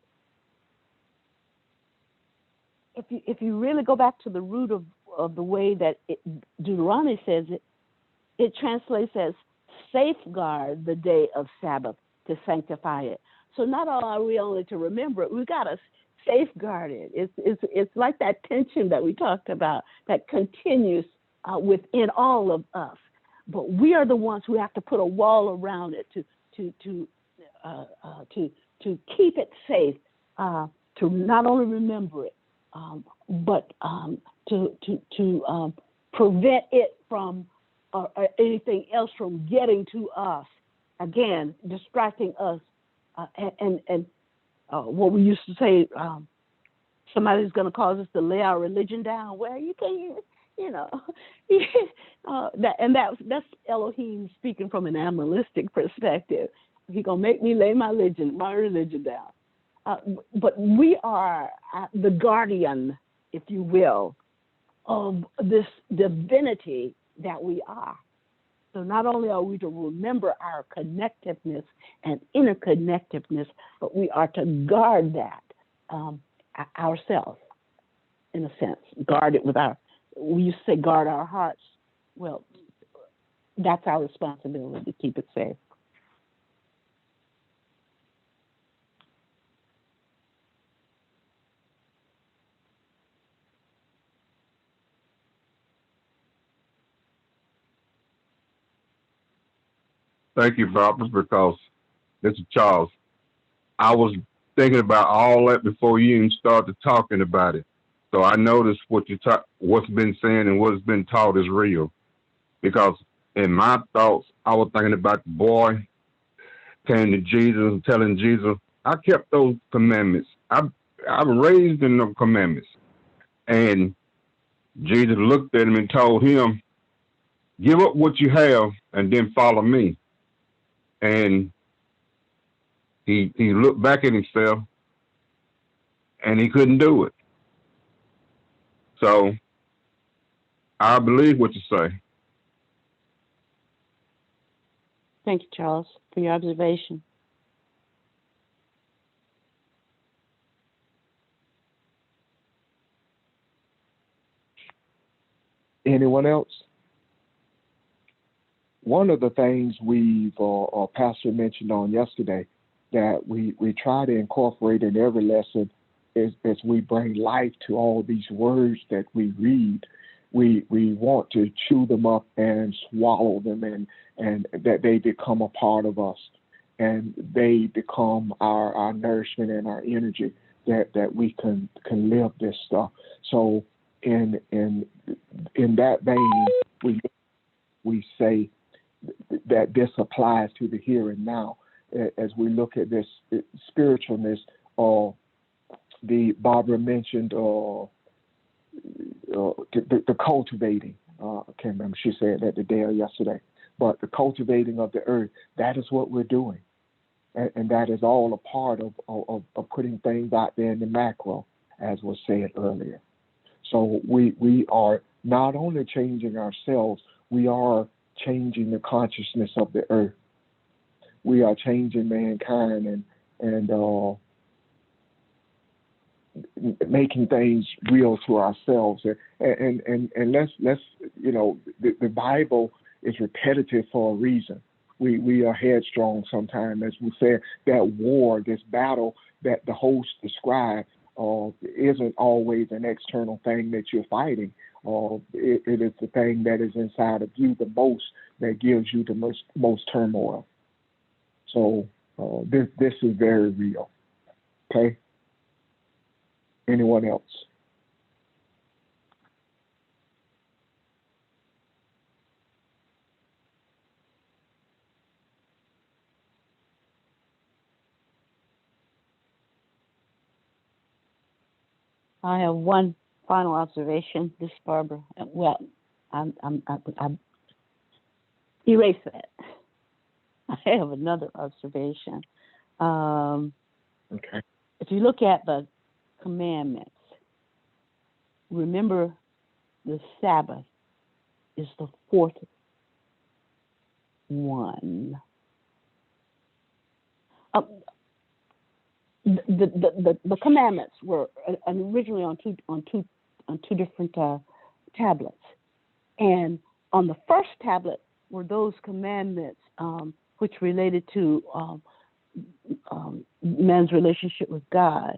If you really go back to the root of the way that Deuteronomy says it, it translates as safeguard the day of Sabbath to sanctify it. So not only are we only to remember it, we got to safeguard it. It's like that tension that we talked about that continues within all of us. but we are the ones who have to put a wall around it to keep it safe, to not only remember it, but to prevent it from anything else from getting to us. Again, distracting us, and what we used to say, somebody's going to cause us to lay our religion down. Well, you can't, that's Elohim speaking from an animalistic perspective. He's going to make me lay my religion down. But we are the guardian, if you will, of this divinity that we are. So not only are we to remember our connectiveness and interconnectedness, but we are to guard that ourselves, in a sense. Guard it with we used to say guard our hearts. Well, that's our responsibility to keep it safe. Thank you, Barbara, because this is Charles. I was thinking about all that before you even started talking about it. So I noticed what's been saying and what's been taught is real. Because in my thoughts, I was thinking about the boy came to Jesus and telling Jesus, I kept those commandments. I'm raised in those commandments. And Jesus looked at him and told him, give up what you have and then follow me. And he looked back at himself and he couldn't do it. So I believe what you say. Thank you, Charles, for your observation. Anyone else? One of the things our pastor mentioned on yesterday that we try to incorporate in every lesson is as we bring life to all these words that we read, we want to chew them up and swallow them and that they become a part of us and they become our nourishment and our energy that we can live this stuff. So in that vein, we say that this applies to the here and now as we look at this spiritualness. Barbara mentioned the cultivating. I can't remember, she said that the day or yesterday, but the cultivating of the earth, that is what we're doing. And that is all a part of putting things out there in the macro, as was said earlier. So we are not only changing ourselves, we are changing the consciousness of the earth. We are changing mankind and making things real to ourselves. And let's the Bible is repetitive for a reason. We are headstrong sometimes, as we said. That war, this battle that the host described, isn't always an external thing that you're fighting. It is the thing that is inside of you the most that gives you the most turmoil. So this is very real. Okay? Anyone else? I have one final observation. This is Barbara. Well, I erase that. I have another observation. Okay. If you look at the commandments, remember the Sabbath is the fourth one. The commandments were originally on two different tablets, and on the first tablet were those commandments which related to man's relationship with God,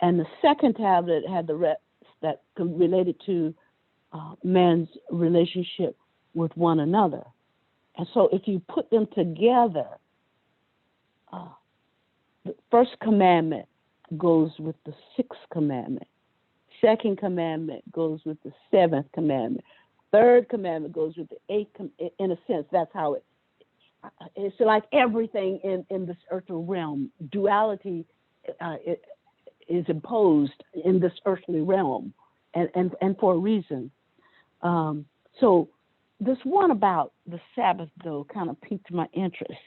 and the second tablet had the rest that related to man's relationship with one another. And so if you put them together, the first commandment goes with the sixth commandment. Second commandment goes with the seventh commandment. Third commandment goes with the eighth. In a sense, that's how it's like everything in this earthly realm. Duality is imposed in this earthly realm, and for a reason. So this one about the Sabbath, though, kind of piqued my interest.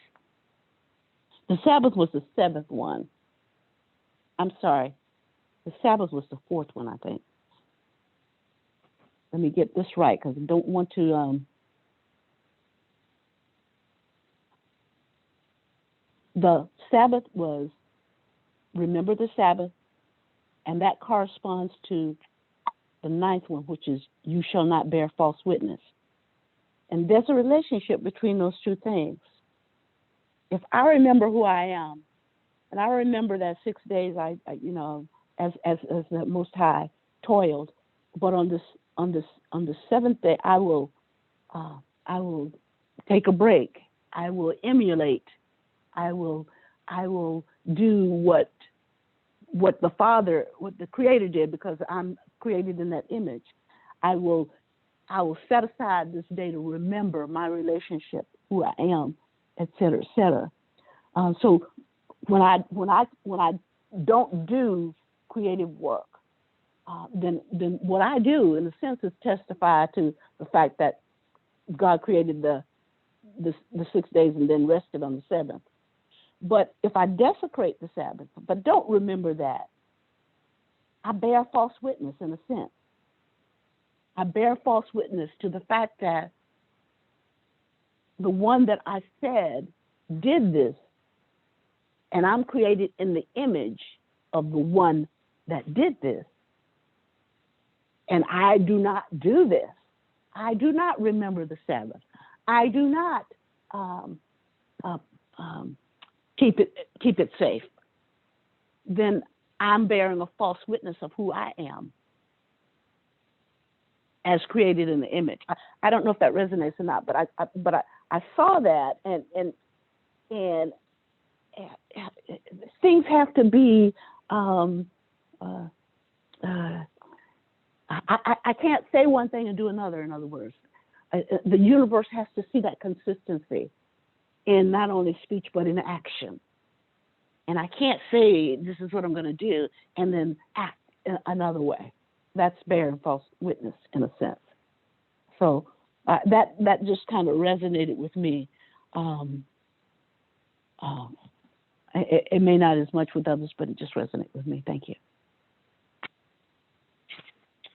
The Sabbath was the seventh one. I'm sorry. The Sabbath was the fourth one, I think. Let me get this right, because I don't want to. The Sabbath was, remember the Sabbath, and that corresponds to the ninth one, which is, you shall not bear false witness. And there's a relationship between those two things. If I remember who I am, and I remember that 6 days I as the Most High toiled, but on the seventh day I will take a break. I will emulate. I will do what the Creator did, because I'm created in that image. I will set aside this day to remember my relationship, who I am, et cetera, et cetera. So when I don't do creative work, then what I do, in a sense, is testify to the fact that God created the 6 days and then rested on the seventh. But if I desecrate the Sabbath, but don't remember that, I bear false witness, in a sense. I bear false witness to the fact that the one that I said did this, and I'm created in the image of the one that did this. And I do not do this. I do not remember the Sabbath. I do not keep it safe. Then I'm bearing a false witness of who I am as created in the image. I don't know if that resonates or not, but I saw that, and things have to be. I can't say one thing and do another. In other words, the universe has to see that consistency in not only speech but in action. And I can't say this is what I'm going to do and then act another way. That's bearing false witness, in a sense. So that just kind of resonated with me. It may not as much with others, but it just resonated with me. Thank you.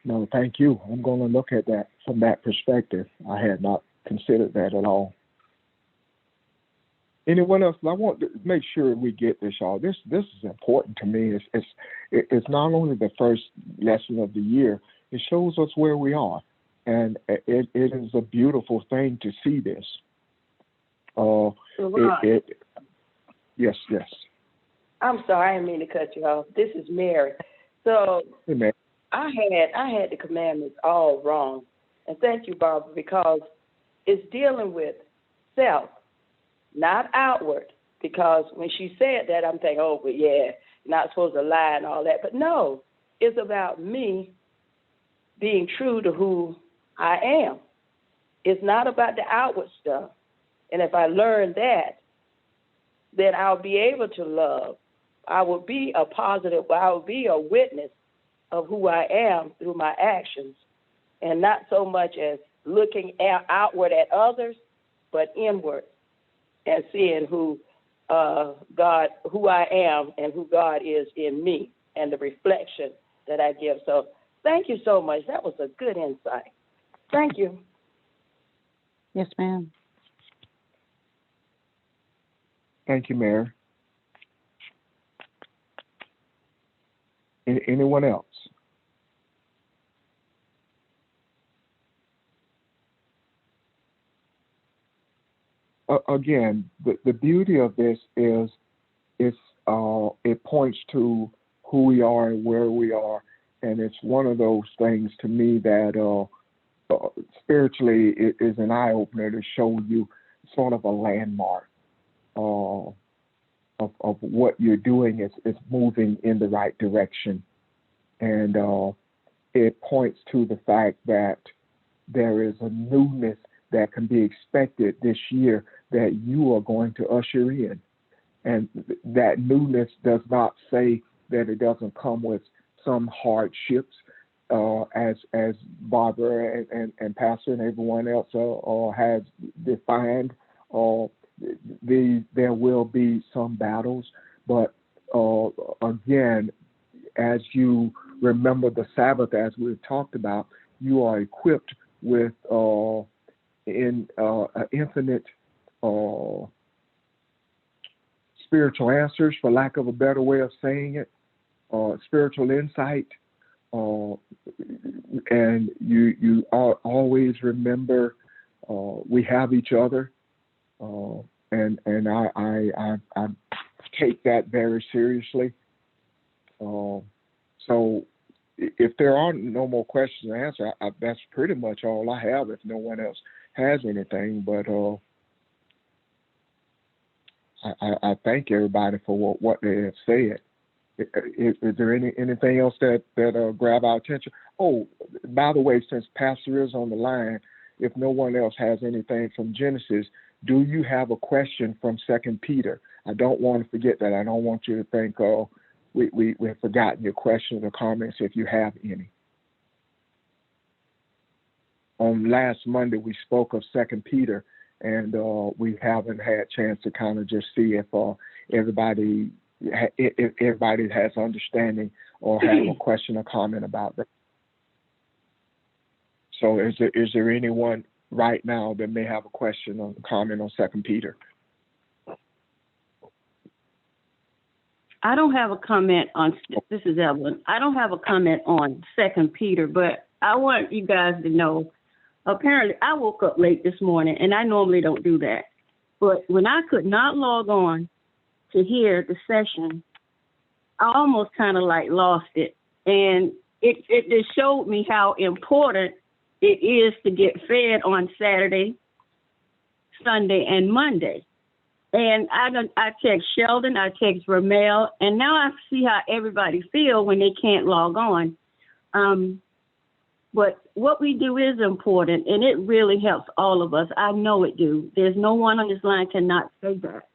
No, thank you. I'm going to look at that from that perspective. I had not considered that at all. Anyone else? I want to make sure we get this, y'all. This is important to me. It's not only the first lesson of the year. It shows us where we are, and it is a beautiful thing to see this. Yes. I'm sorry, I didn't mean to cut you off. This is Mary. So Hey, man. I had the commandments all wrong, and thank you, Barbara, because it's dealing with self, not outward. Because when she said that, I'm thinking, oh, but yeah, not supposed to lie and all that. But no, it's about me being true to who I am. It's not about the outward stuff. And if I learn that, then I'll be able to love. I will be I will be a witness of who I am through my actions, and not so much as looking outward at others, but inward and seeing who I am and who God is in me and the reflection that I give. So thank you so much. That was a good insight. Thank you. Yes, ma'am. Thank you, Mary. Anyone else? Again, the beauty of this is it points to who we are and where we are, and it's one of those things to me that spiritually it is an eye-opener to show you sort of a landmark of what you're doing is moving in the right direction. And it points to the fact that there is a newness that can be expected this year that you are going to usher in. And that newness does not say that it doesn't come with some hardships, as Barbara and Pastor and everyone else has defined. There will be some battles, but again, as you remember the Sabbath, as we've talked about, you are equipped with infinite spiritual answers, for lack of a better way of saying it, spiritual insight, and you always remember we have each other, and I take that very seriously. So if there are no more questions to answer, that's pretty much all I have. If no one else has anything, but I thank everybody for what they have said. Is there anything else that grab our attention? Oh, by the way, since Pastor is on the line, if no one else has anything from Genesis, do you have a question from 2 Peter? I don't want to forget that. I don't want you to think, we have forgotten your questions or comments if you have any. On last Monday, we spoke of 2 Peter, and we haven't had a chance to kind of just see if everybody has understanding or have a question or comment about that. So is there anyone right now that may have a question or comment on 2 Peter? I don't have a comment on, this is Evelyn. I don't have a comment on 2 Peter, but I want you guys to know, apparently I woke up late this morning, and I normally don't do that. But when I could not log on to hear the session, I almost kind of like lost it. And it just showed me how important it is to get fed on Saturday, Sunday, and Monday. And I text Sheldon, I text Ramel, and now I see how everybody feel when they can't log on. But what we do is important, and it really helps all of us. I know it do. There's no one on this line cannot say that.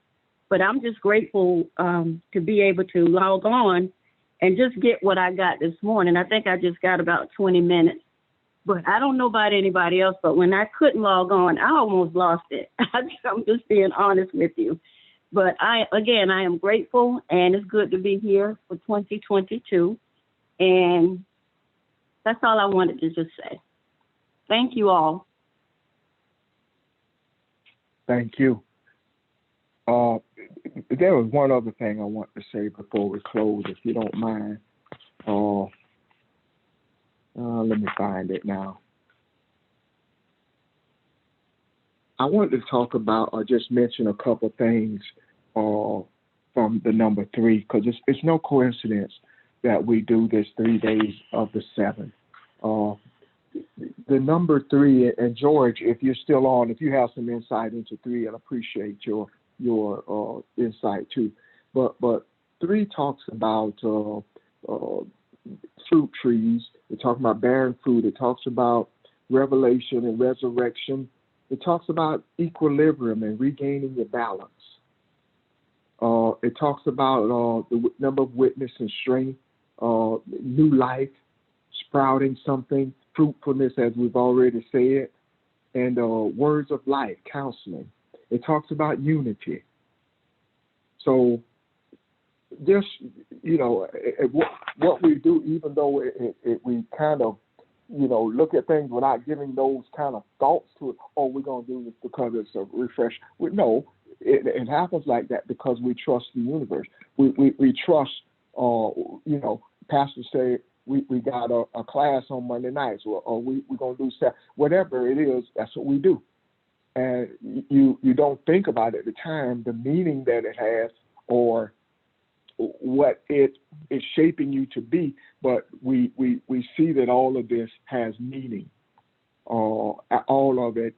But I'm just grateful to be able to log on and just get what I got this morning. I think I just got about 20 minutes. But I don't know about anybody else, but when I couldn't log on, I almost lost it. I'm just being honest with you. But I am grateful, and it's good to be here for 2022. And that's all I wanted to just say. Thank you all. Thank you. There was one other thing I want to say before we close, if you don't mind. Let me find it now. I wanted to talk about or just mention a couple things from the number 3, because it's no coincidence that we do this 3 days of the 7. The number 3, and George, if you're still on, if you have some insight into 3, I'd appreciate your insight too. But 3 talks about fruit trees. It talks about bearing fruit. It talks about revelation and resurrection. It talks about equilibrium and regaining your balance. It talks about the number of witness and strength, new life, sprouting something, fruitfulness, as we've already said, and words of life, counseling. It talks about unity. So just, what we do, even though we kind of, look at things without giving those kind of thoughts to it, we're going to do this because it's a refresh. No, it happens like that because we trust the universe. We trust, pastors say, we got a class on Monday nights, or we're going to do stuff. Whatever it is, that's what we do. And you don't think about it at the time, the meaning that it has, or what it is shaping you to be, but we see that all of this has meaning. all of it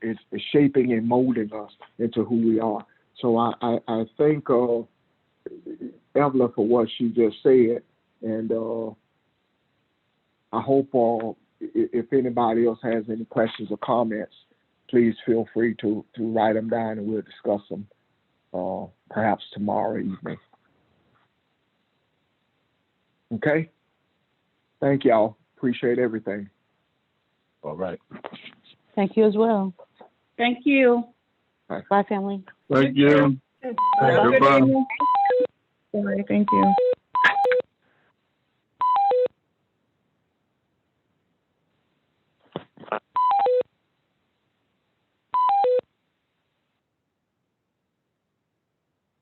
is shaping and molding us into who we are. So I thank Evelyn for what she just said, and I hope if anybody else has any questions or comments, please feel free to write them down, and we'll discuss them perhaps tomorrow evening. Okay? Thank y'all. Appreciate everything. All right. Thank you as well. Thank you. Bye, family. Thank you. Bye. Goodbye. All right, thank you.